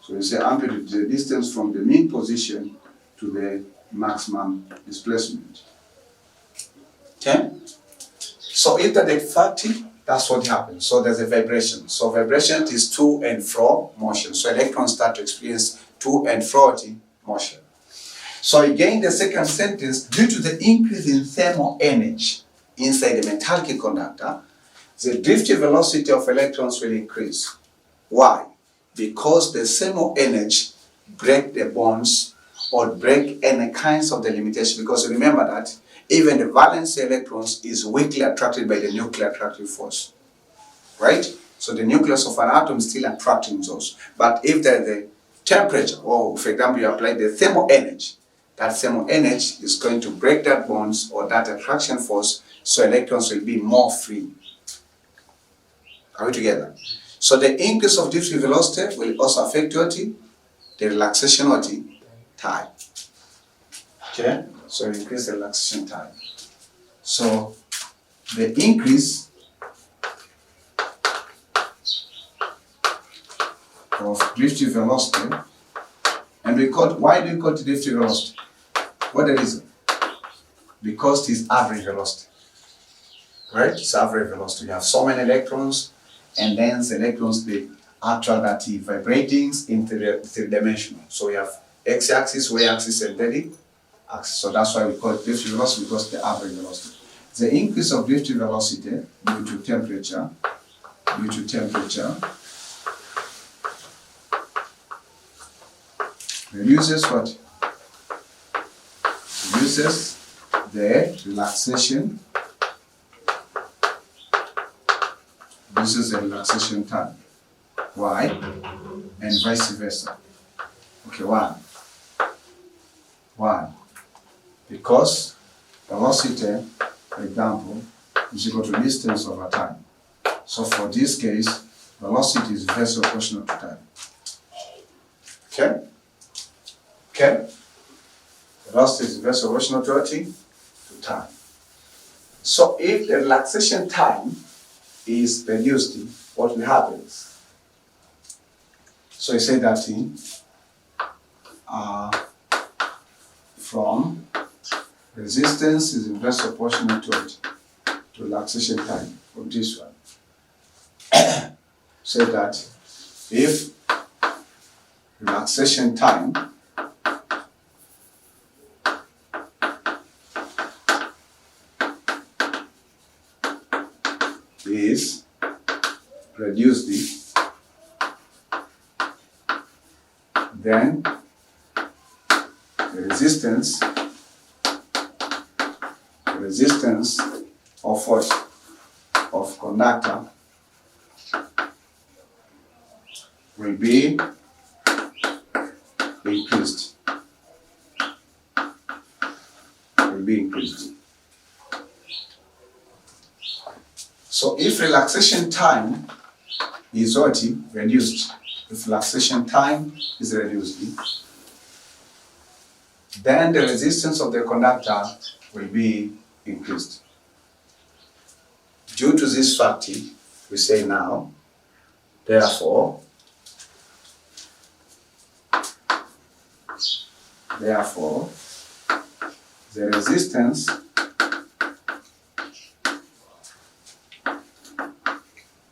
So we say amplitude is the distance from the mean position to the maximum displacement. Okay? So if that is 30, that's what happens. So there's a vibration. So vibration is to and fro motion. So electrons start to experience to and fro motion. So again, the second sentence, due to the increase in thermal energy, inside the metallic conductor, the drift velocity of electrons will increase. Why? Because the thermal energy break the bonds or break any kinds of the limitation. Because remember that even the valence electrons is weakly attracted by the nuclear attractive force, right? So the nucleus of an atom is still attracting those. But if the temperature, or for example, you apply the thermal energy, that thermal energy is going to break that bonds or that attraction force, so electrons will be more free. Are we together? So the increase of drift velocity will also affect what? The relaxation what? Time. Okay? So increase the relaxation time. So the increase of drift velocity, and why do we call it drift velocity? What the reason? Because it is average velocity. Right? It's average velocity. You have so many electrons, and then the electrons, they attract vibrating into the three-dimensional. So we have x-axis, y-axis, and z-axis. So that's why we call it drift velocity, because the average velocity. The increase of drift velocity due to temperature, reduces what? Reduces the relaxation. Reduces the relaxation time. Why? And vice versa. Okay, why? Why? Because velocity, for example, is equal to distance over time. So for this case, velocity is inversely proportional to time. Okay? Okay? Velocity is inversely proportional to time. So if the relaxation time is reduced, what will happen? So you say that from resistance is inversely proportional to relaxation time, from this one. Say that if relaxation time is reduced, then the resistance of what? Of conductor will be increased. So if relaxation time is what? Reduced. If relaxation time is reduced, then the resistance of the conductor will be increased. Due to this fact, we say now, therefore, the resistance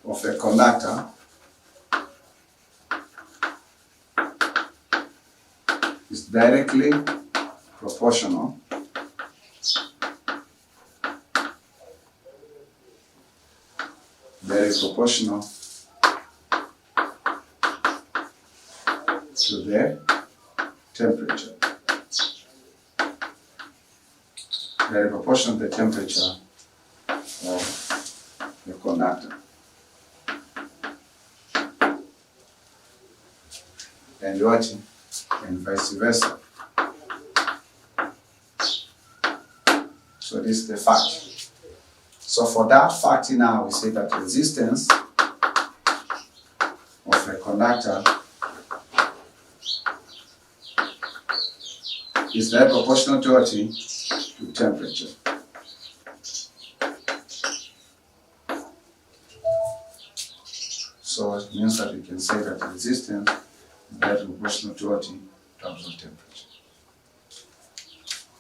of a conductor is directly proportional to the temperature. Very proportional to the temperature of the conductor. And what? And vice versa. So this is the fact. So for that fact now we say that resistance of a conductor is very proportional to what? To temperature. So it means that we can say that resistance is very proportional to what? In terms of temperature.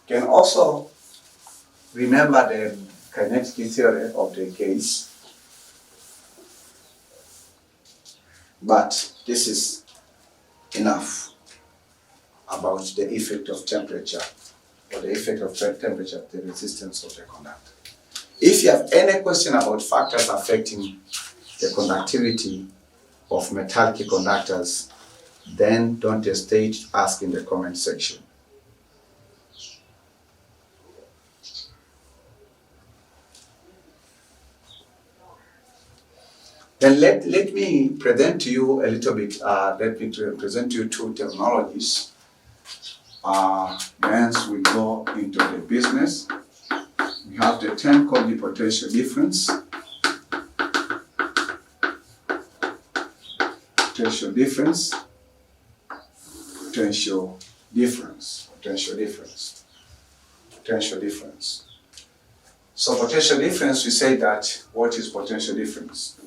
You can also remember the kinetic theory of the case, but this is enough about the effect of temperature, or the effect of temperature, the resistance of the conductor. If you have any question about factors affecting the conductivity of metallic conductors, then don't hesitate to ask in the comment section. Then let me present to you a little bit, let me present to you two technologies. Once we go into the business, we have the term called the potential difference. Potential difference. Potential difference. Potential difference. Potential difference. So potential difference, we say that, what is potential difference?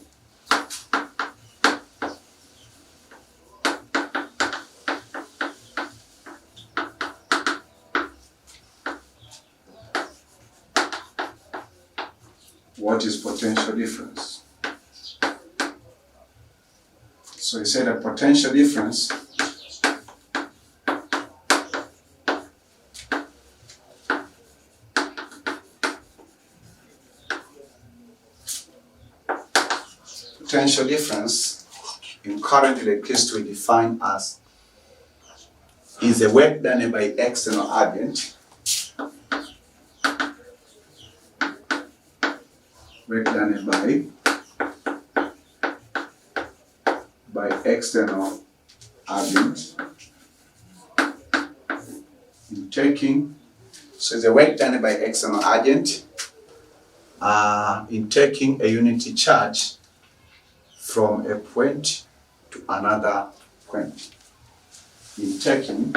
What is potential difference? So we say that potential difference in current electricity we define as is the work done by external agent. Work done by external agent in taking, so the work done by external agent in taking a unity charge from a point to another point. In taking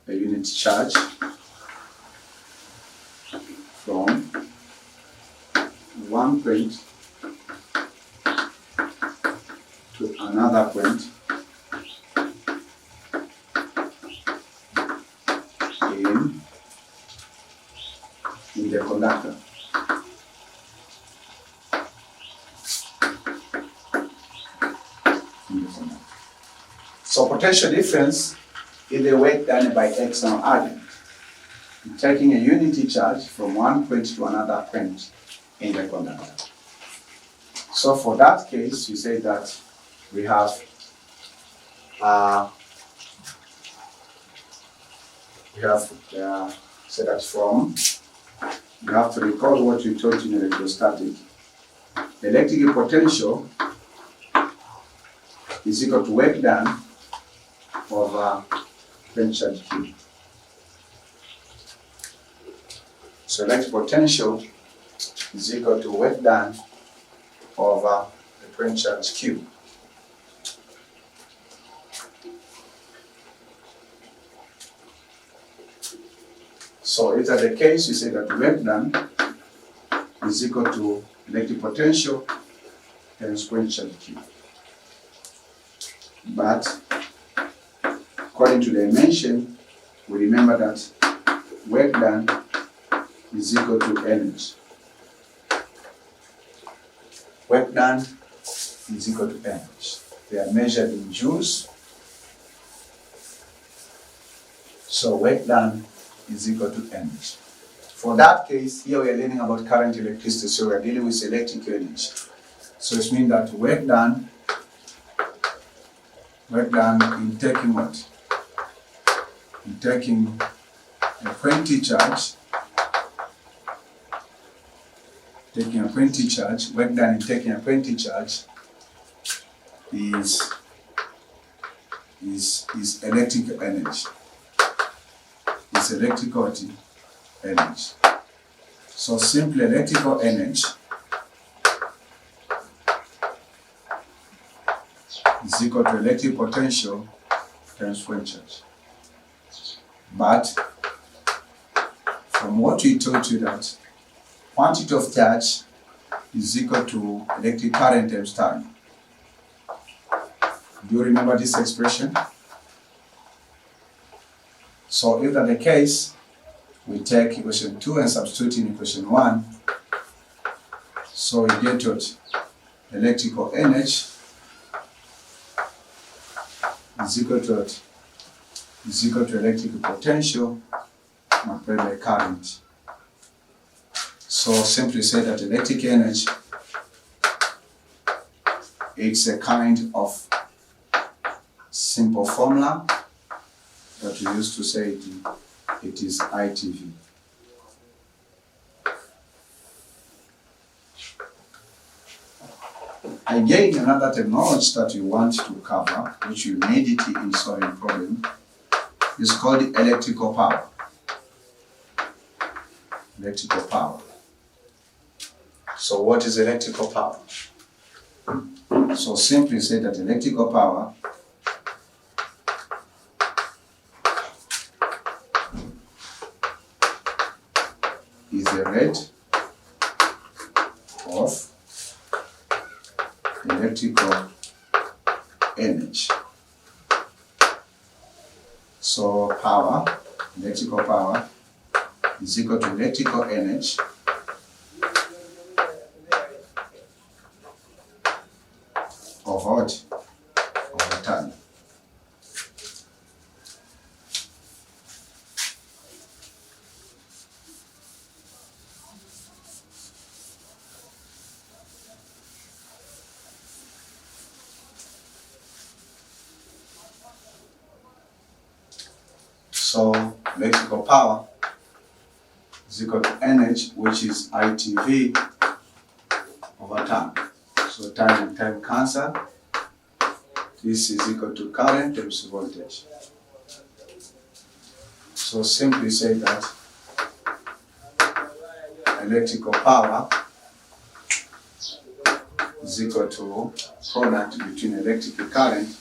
a unit charge from one point to another point in the conductor. So potential difference is the work done by external agent, taking a unity charge from one point to another point in the conductor. So for that case, you say that we have so that from, you have to recall what we taught in electrostatic. Electrical potential is equal to work done over point charge Q. So electric potential is equal to work done over the point charge Q. So if that's the case, you say that work done is equal to electric potential times point charge Q. But according to the dimension, we remember that work done is equal to energy. Work done is equal to energy. They are measured in joules. So work done is equal to energy. For that case, here we are learning about current electricity, so we are dealing with electrical energy. So it means that work done in taking what? In taking a 20 charge, work done in taking a 20 charge is electrical energy. It's electrical energy. So simply electrical energy is equal to electric potential times point charge. But from what we told you that quantity of charge is equal to electric current times time. Do you remember this expression? So if that's the case, we take equation 2 and substitute in equation 1. So we get what? Electrical energy is equal to what? is equal to electrical potential multiplied by current. So simply say that electric energy, it's a kind of simple formula that we used to say it is ITV. Again, another technology that you want to cover, which you need it in solving problem, is called electrical power. Electrical power. So what is electrical power? So simply say that electrical power is the rate of electrical energy. So power, electrical power, is equal to electrical energy of what? Over time. So electrical power is equal to energy, which is ITV over time. So time and time cancel. This is equal to current times voltage. So simply say that electrical power is equal to product between electrical current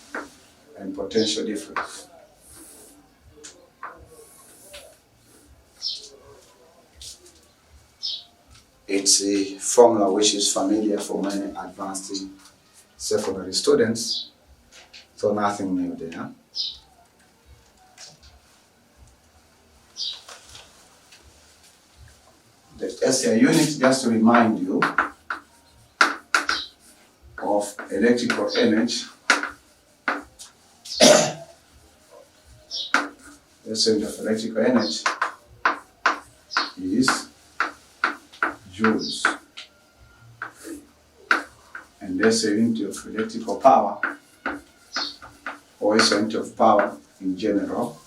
and potential difference. It's a formula which is familiar for many advanced secondary students, so nothing new there. The SI unit, just to remind you of electrical energy. The SI unit of electrical energy is joules. And the SI unit of electrical power, or SI unit of power in general,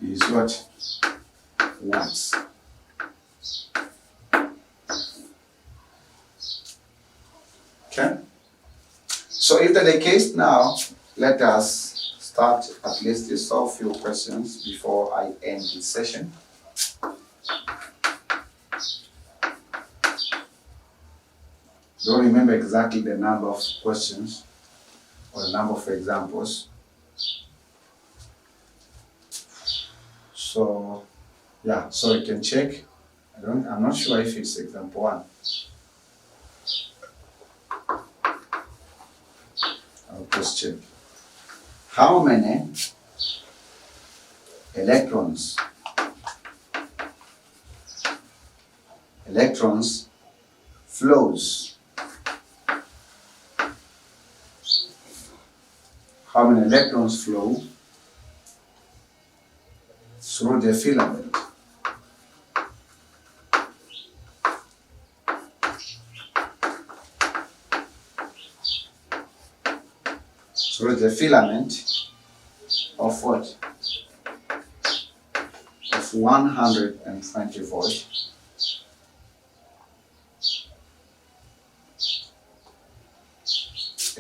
is what? Watts. Okay? So if that's the case now, let us start at least to solve a few questions before I end this session. Don't remember exactly the number of questions or the number of examples. So yeah, so you can check. I'm not sure if it's example 1. I'll just check. How many electrons flows? How many electrons flow through the filament? Through the filament of what? Of 120 volts.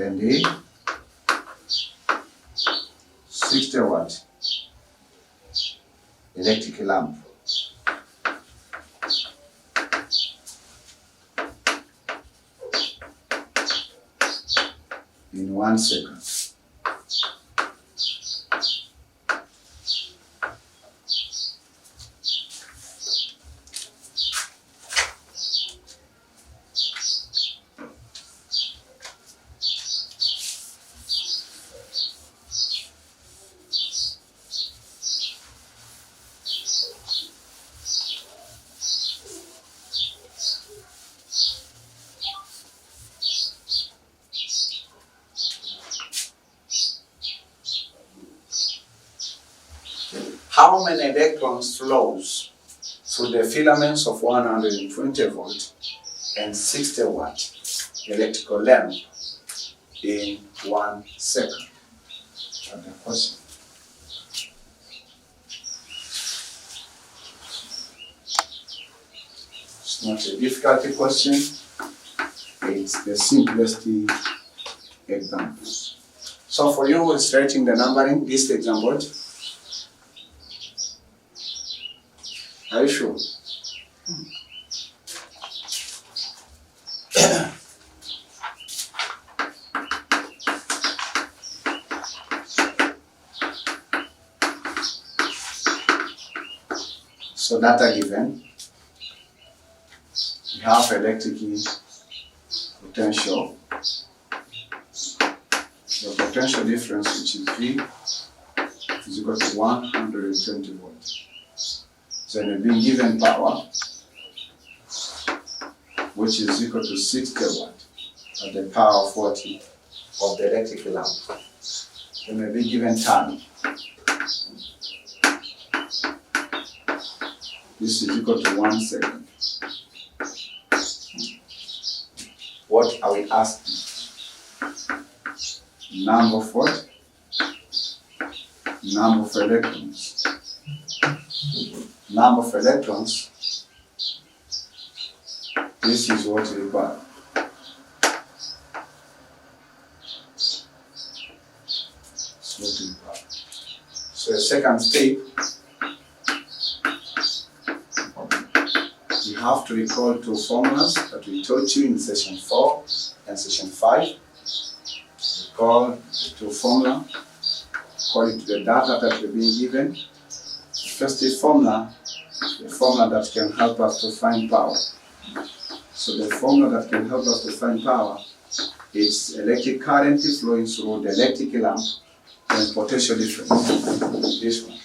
And the 60 watt electric lamp. In 1 second. electrons flows through the filaments of 120 volt and 60 watt electrical lamp in 1 second. The question. It's not a difficult question. It's the simplest example. So for you who is writing the numbering, this example. Are you sure? So data given. We have electric potential. The potential difference, which is V, is equal to 120 volts. So they've been given power, which is equal to 60 watt at the power of 40 of the electric lamp. Then they've been given time. This is equal to 1 second. What are we asking? Number of what? Number of electrons. Number of electrons. This is what we require. So the second step, we have to recall two formulas that we taught you in session 4 and session 5. Recall the two formula according to the data that we're being given. The first is formula, the formula that can help us to find power. So the formula that can help us to find power is electric current flowing through the electric lamp and potential difference. This one.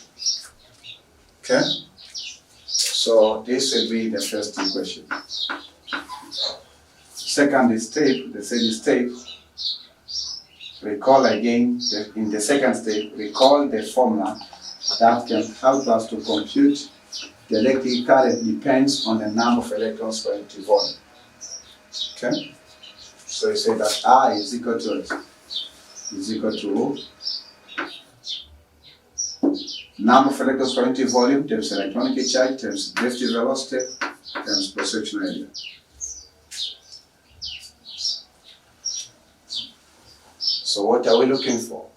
Okay? So this will be the first equation. Second step, the third step, recall again, in the second step, recall the formula that can help us to compute the electric current depends on the number of electrons per unit volume. Okay? So you say that I is equal to number of electrons per unit volume times electronic charge times derivative velocity times cross-sectional area. So what are we looking for?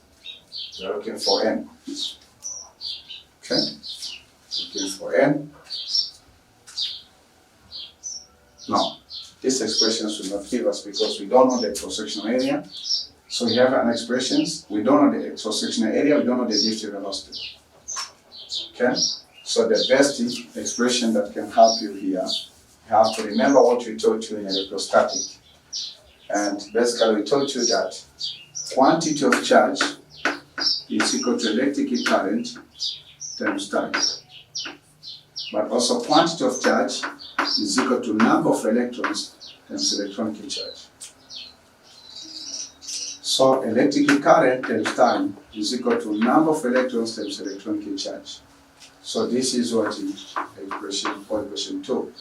We are looking for N. Okay? Looking for N. No, this expression should not give us because we don't know the cross-sectional area. So we have an expressions, we don't know the cross-sectional area, we don't know the derivative velocity. Okay? So the best expression that can help you here, you have to remember what we taught you in electrostatic. And basically we taught you that quantity of charge is equal to electric current times time. But also quantity of charge is equal to number of electrons times electronic charge. So electric current times time is equal to number of electrons times electronic charge. So this is what is equation 2.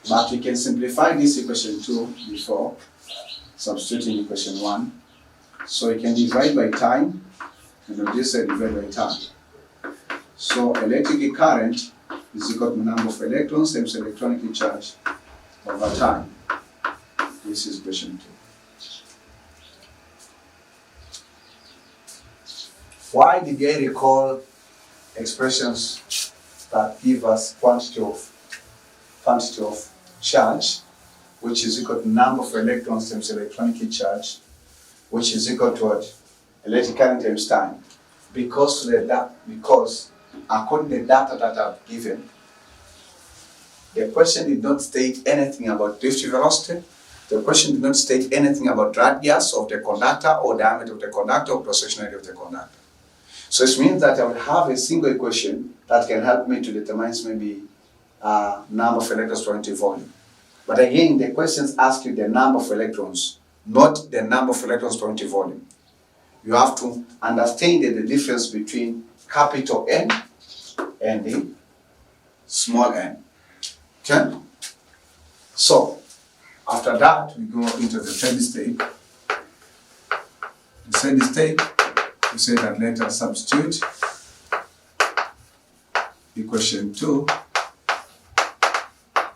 But we can simplify this equation 2 before substituting equation 1. So we can divide by time, and on this side divide by time. So electric current is equal to number of electrons times electronic charge over time. This is equation 2. Why did they recall expressions that give us quantity of charge, which is equal to number of electrons times electronic charge, which is equal to what? Electric current times time? Because according to the data that I've given, the question did not state anything about derivative velocity. The question did not state anything about radius of the conductor or diameter of the conductor or cross-sectional area of the conductor. So it means that I will have a single equation that can help me to determine maybe number of electrons per unit volume. But again, the questions ask you the number of electrons, not the number of electrons per unit volume. you have to understand the difference between capital N and the small n. Okay? So, after that, we go into the third step. The third step, we say that let us substitute equation 2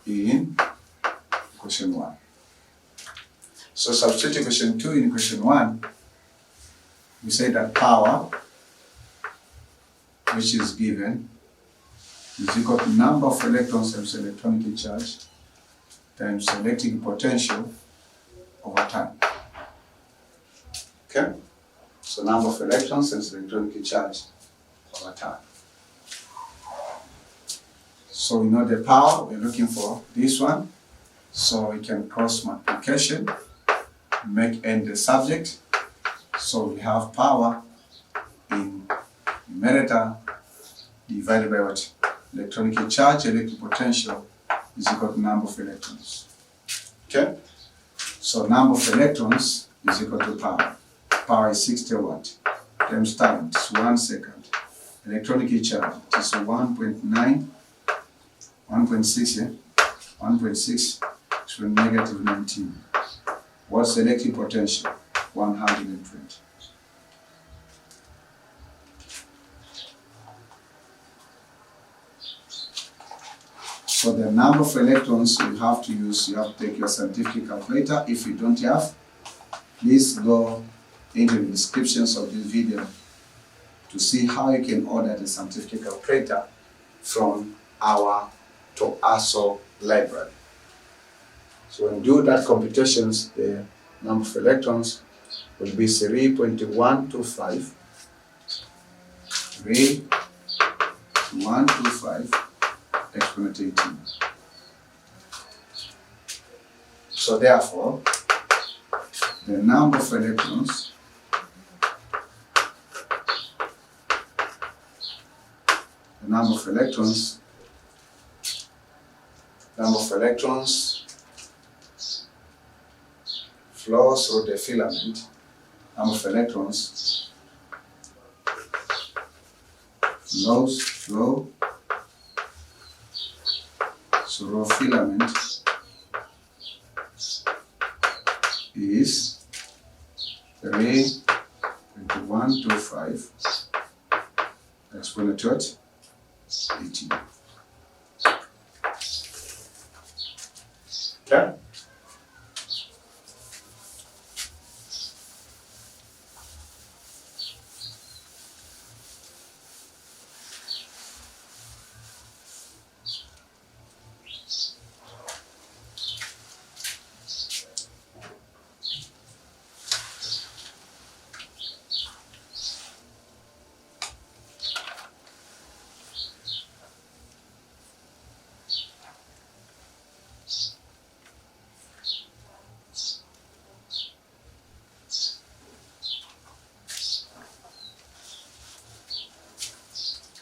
in equation 1. So substitute equation 2 in equation 1, we say that power, which is given, is equal to number of electrons times electronically charged times electric potential over time. Okay? So number of electrons times electronically charged over time. So we know the power, we're looking for this one. So we can cross multiplication, make n the subject. So we have power in numerator divided by what? Electronically charged, electric potential is equal to number of electrons. Okay? So number of electrons is equal to power. Power is 60 watt times time, it's 1 second. Electronically charged, it is 1.9, 1.6, yeah? 1.6 to negative 19. What's the electric potential? 120. So the number of electrons you have to use, you have to take your scientific calculator. If you don't have, please go into the descriptions of this video to see how you can order the scientific calculator from our TOASO library. So when you do that computations, the number of electrons will be 3.125. 3.125 exponent 18. So therefore, the number of electrons flows through the filament. Number of electrons flow through filament is 3.125 exponent 18. Okay?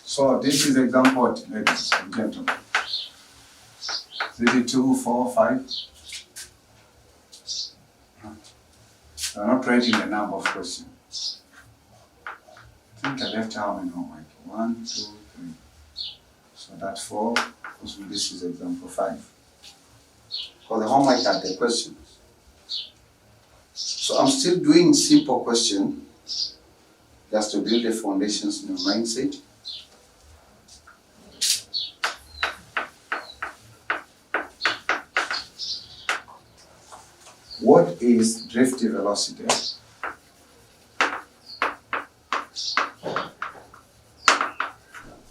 So this is example, ladies and gentlemen. 32, 4, 5. I'm not writing the number of questions. I think I left how many homework? 1, 2, 3. So that's 4. So this is example 5. For the homework are the questions. So I'm still doing simple question just to build the foundations in your mindset. What is drift velocity?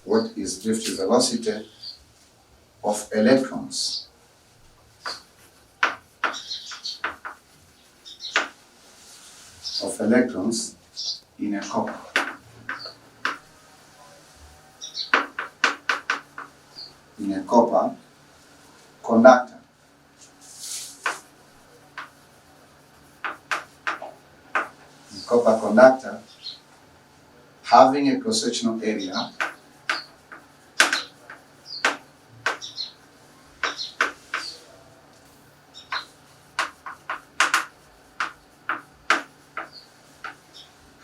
What is drift velocity of electrons? Of electrons in a copper. In a copper conductor. Copper conductor having a cross-sectional area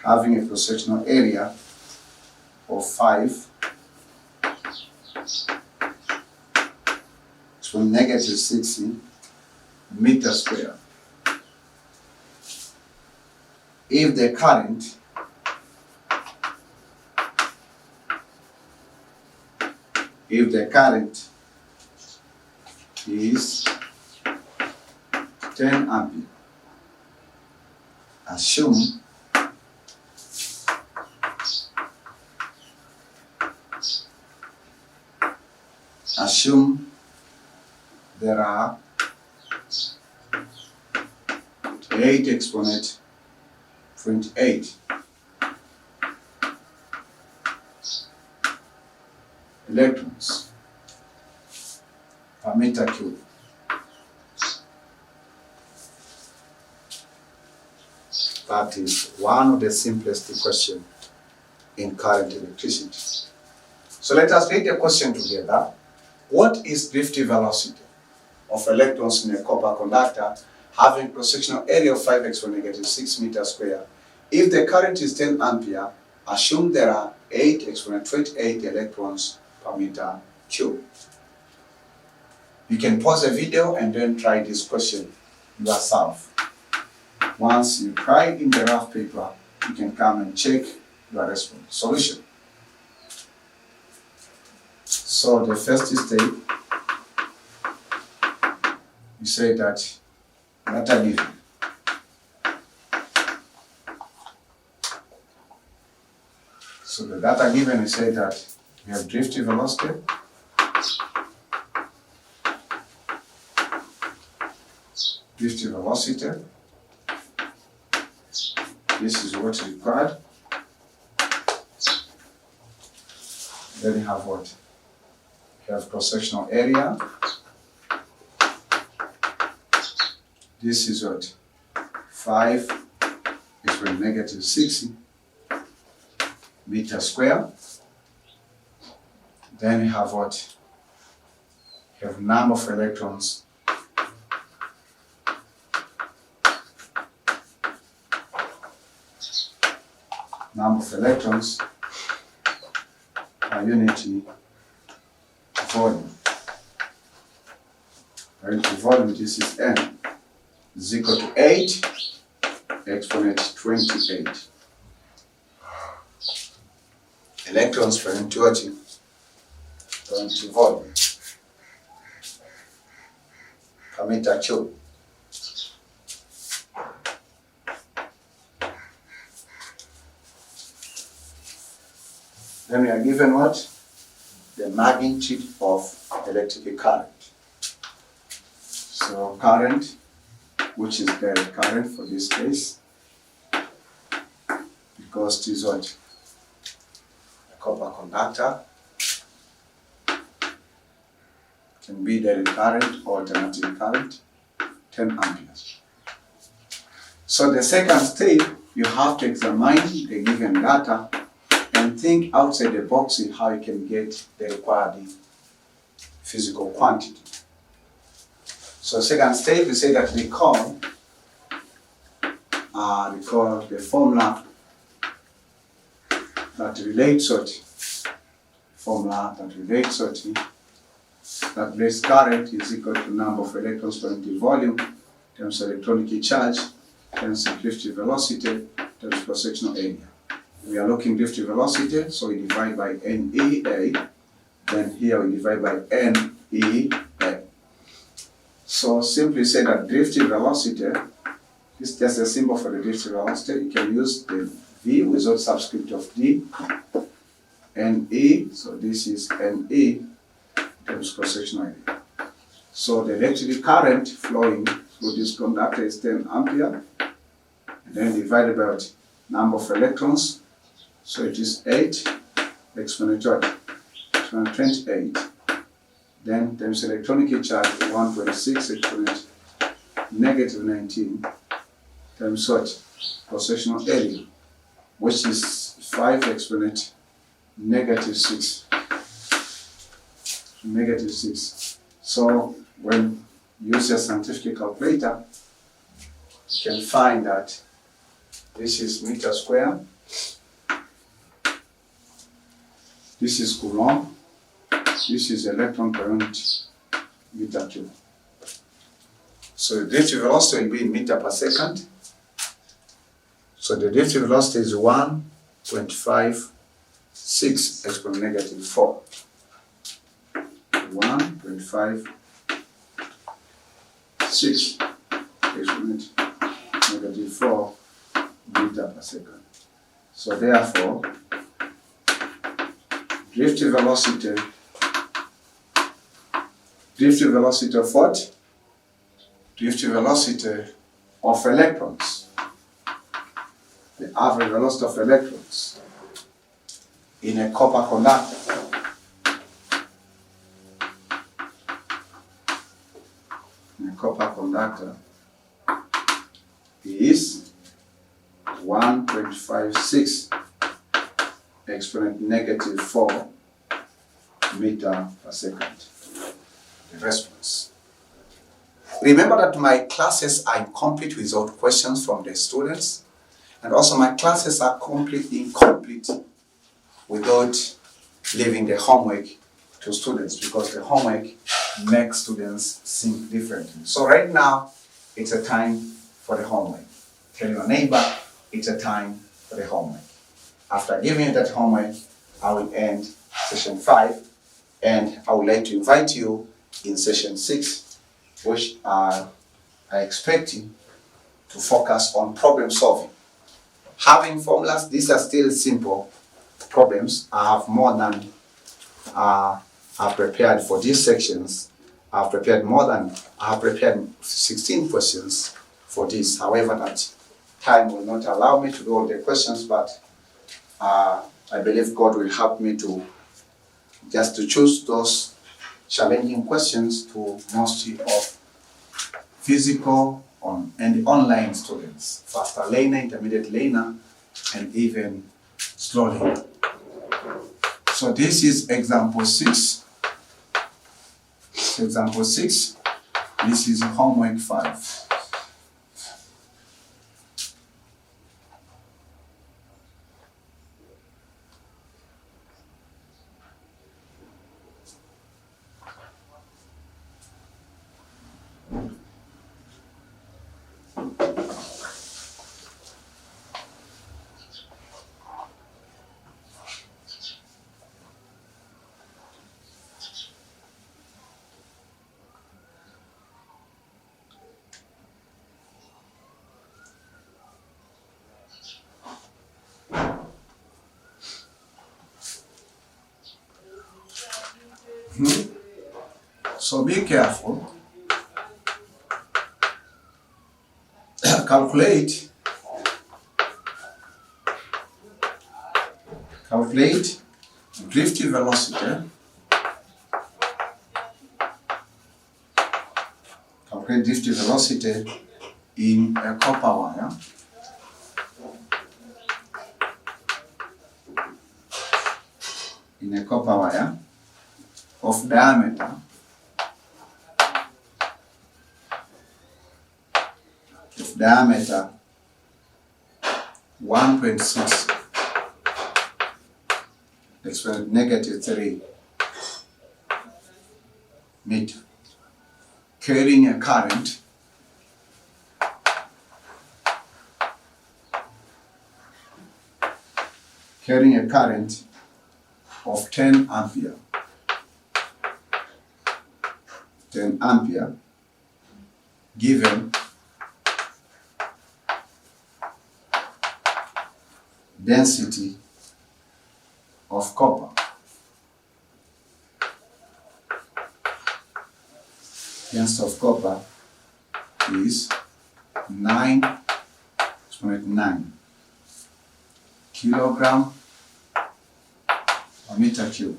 having a cross-sectional area of 5 to negative 60 meters square. If the current is 10 ampere, assume there are 8 exponent 28 electrons per meter cube. That is one of the simplest questions in current electricity. So let us read the question together. What is drift velocity of electrons in a copper conductor having cross-sectional area of 5x for negative 6 meters square? If the current is 10 ampere, assume there are 8 exponent 28 electrons per meter cube. You can pause the video and then try this question yourself. Once you try in the rough paper, you can come and check your response solution. So the first step, you say that data given. So the data given, you say that we have drift velocity, this is what's required. Then you have what? You have cross-sectional area. This is what? 5 is for negative 60 meters square. Then you have what? You have number of electrons. Number of electrons per unity volume. Unity volume, this is n, is equal to 8 exponent 28. Electrons per unity volume per meter cube. Then we are given what? The magnitude of electric current. So current, which is direct current for this case, because it is what? A copper conductor. Can be direct current or alternating current, 10 amperes. So the second step, you have to examine the given data and think outside the box in how you can get the required physical quantity. So second step, we say that recall the formula that relates that base current is equal to number of electrons per unit volume times electronic charge times drift velocity times cross-sectional area. We are looking drift velocity, so we divide by NEA, then here we divide by NEA. So simply say that drift velocity is just a symbol for the drift velocity. You can use the V without subscript of D, NE, so this is NE times cross-sectional area. So the electric current flowing through this conductor is 10 ampere, and then divided by what? Number of electrons. So it is 8 exponential 28. Then times electronic charge 126 exponent negative 19 times what? Cross-sectional area, which is 5 exponent negative 6. Negative 6. So when you use a scientific calculator, you can find that this is meter square This is Coulomb. This is electron per unit meter cube. So the derivative velocity will be in meter per second. So the derivative velocity is 1.56 exponent negative 4. 1.56 exponent negative 4 meter per second. So therefore, derivative velocity of what? Derivative velocity of electrons. The average velocity of electrons in a copper conductor is 1.56 exponent negative 4 meter per second. The response. Remember that my classes are incomplete without questions from the students, and also my classes are completely incomplete without leaving the homework to students, because the homework makes students think differently. So right now, it's a time for the homework. Tell your neighbor, it's a time for the homework. After giving you that homework, I will end session 5, and I would like to invite you in session 6, which I expect you to focus on problem solving. Having formulas, these are still simple problems. I have more than I've prepared for these sections. I have prepared 16 questions for this. However, that time will not allow me to do all the questions, but I believe God will help me to choose those challenging questions to mostly of physical and online students, faster learner, intermediate learner, and even slow learner. So this is example 6. Example 6. This is homework 5. So be careful. Calculate drifting velocity. Calculate drifting velocity in a copper wire. In a copper wire of diameter 1.6 exponent negative 3 meter, carrying a current of 10 ampere. 10 ampere given density of copper. Density of copper is 9.9 kilogram per meter cube.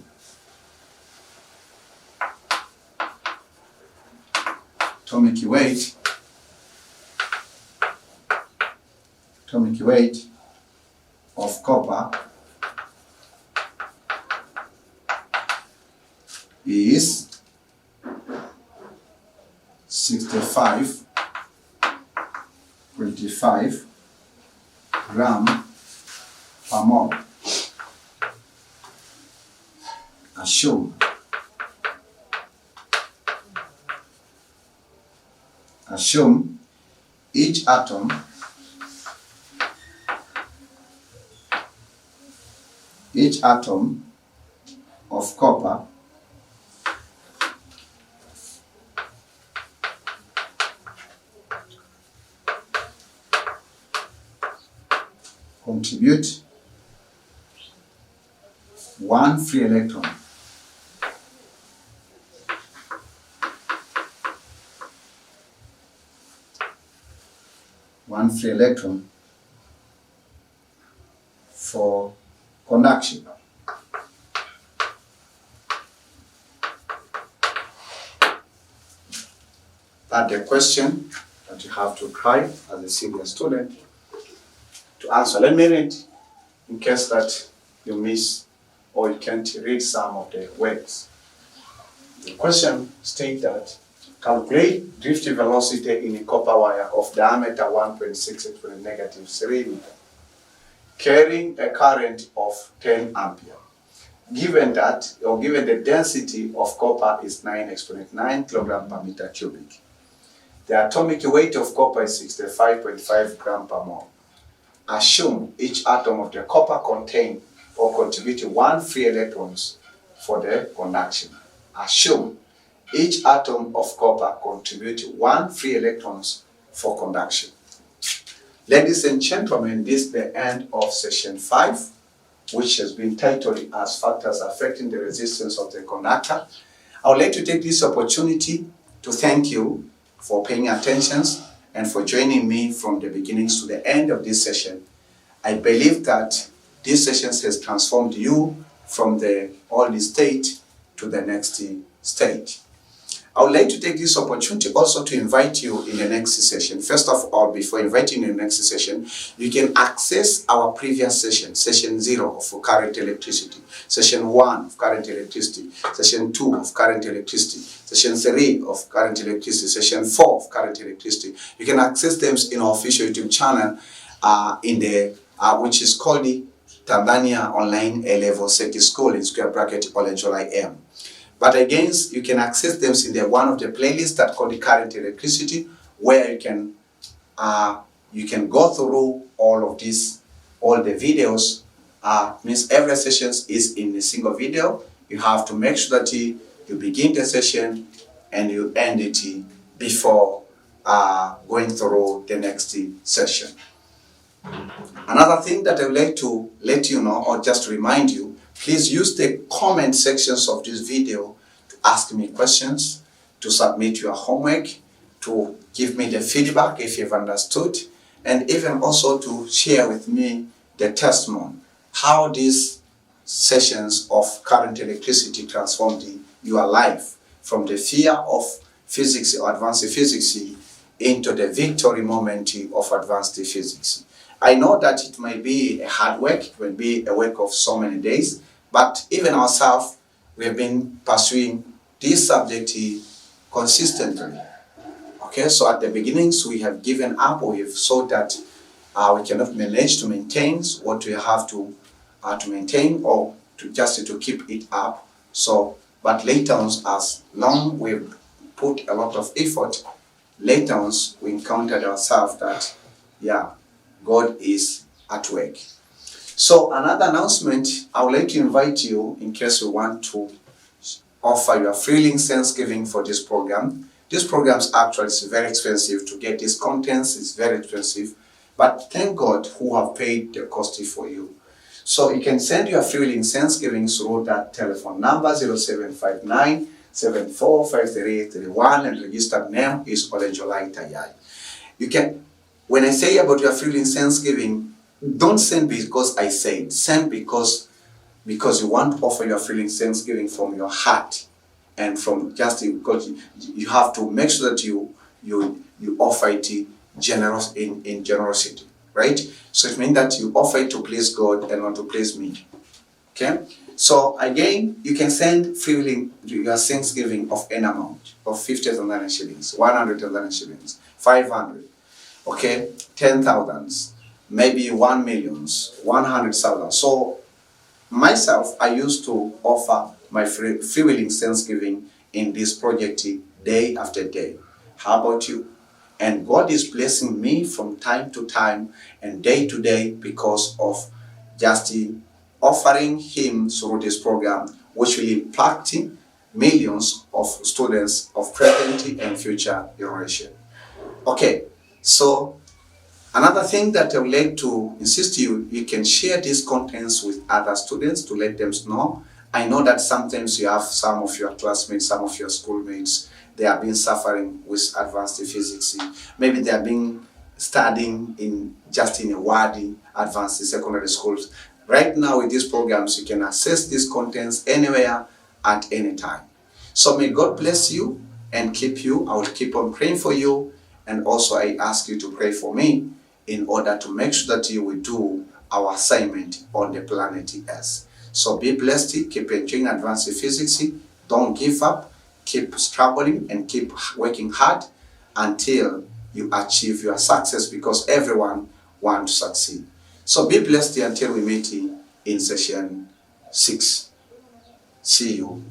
Atomic weight of copper is 65.5 gram per mole. Assume each atom of copper contribute one free electron for conduction. That's the question that you have to try as a senior student to answer. Let me read in case that you miss or you can't read some of the words. The question states that calculate drift velocity in a copper wire of diameter 1.6 to the negative 3 meter, carrying a current of 10 ampere. Given that, or given the density of copper is 9 exponent 9 kilogram per meter cubic. The atomic weight of copper is 65.5 gram per mole. Assume each atom of the copper contain or contribute 1 free electrons for the conduction. Assume each atom of copper contribute 1 free electrons for conduction. Ladies and gentlemen, this is the end of session 5, which has been titled as Factors Affecting the Resistance of the Conductor. I would like to take this opportunity to thank you for paying attention and for joining me from the beginnings to the end of this session. I believe that this session has transformed you from the old state to the next state. I would like to take this opportunity also to invite you in the next session. First of all, before inviting you in the next session, you can access our previous session, session 0 of current electricity, session 1 of current electricity, session 2 of current electricity, session 3 of current electricity, session 4 of current electricity. You can access them in our official YouTube channel which is called the Tanzania Online A-Level Circuit School in square bracket Olenjolai. But again, you can access them in one of the playlists that called the current electricity, where you can go through all of this, all the videos. Means every session is in a single video. You have to make sure that you begin the session and you end it before going through the next session. Another thing that I would like to let you know, or just remind you, please use the comment sections of this video to ask me questions, to submit your homework, to give me the feedback if you've understood, and even also to share with me the testimony, how these sessions of current electricity transformed your life from the fear of physics or advanced physics into the victory moment of advanced physics. I know that it might be a hard work, it will be a work of so many days, but even ourselves, we have been pursuing this subject consistently. Okay, so at the beginnings, we have given up, we have saw that we cannot manage to maintain what we have to maintain, or to keep it up. So, but later on, as long we've put a lot of effort, later on, we encountered ourselves that, yeah, God is at work. So another announcement, I would like to invite you, in case you want to offer your freely Thanksgiving for this program. This program is actually very expensive to get these contents. It's very expensive, but thank God who have paid the cost for you. So you can send your freely Thanksgiving through that telephone number 0759 745331, and registered name is Olenjolai Tayai. You can, when I say about your freely Thanksgiving, don't send because I said, send because you want to offer your freely Thanksgiving from your heart, and from just because you have to make sure that you offer it generous in generosity, right? So it means that you offer it to please God and not to please me. Okay? So again, you can send freely your Thanksgiving of an amount of 50 Tanzanian shillings, 100 Tanzanian shillings, 500, okay, 10,000, maybe 1 million, 100,000. So myself, I used to offer my freewheeling Thanksgiving in this project day after day. How about you? And God is blessing me from time to time and day to day because of just offering Him through this program, which will impact millions of students of present and future generation. Okay, so another thing that I would like to insist you can share these contents with other students to let them know. I know that sometimes you have some of your classmates, some of your schoolmates, they have been suffering with advanced physics. Maybe they have been studying in a wadi advanced secondary schools. Right now with these programs, you can access these contents anywhere at any time. So may God bless you and keep you. I will keep on praying for you. And also I ask you to pray for me in order to make sure that you will do our assignment on the planet Earth. So be blessed, keep enjoying advanced physics, don't give up, keep struggling and keep working hard until you achieve your success, because everyone wants to succeed. So be blessed until we meet in session 6. See you.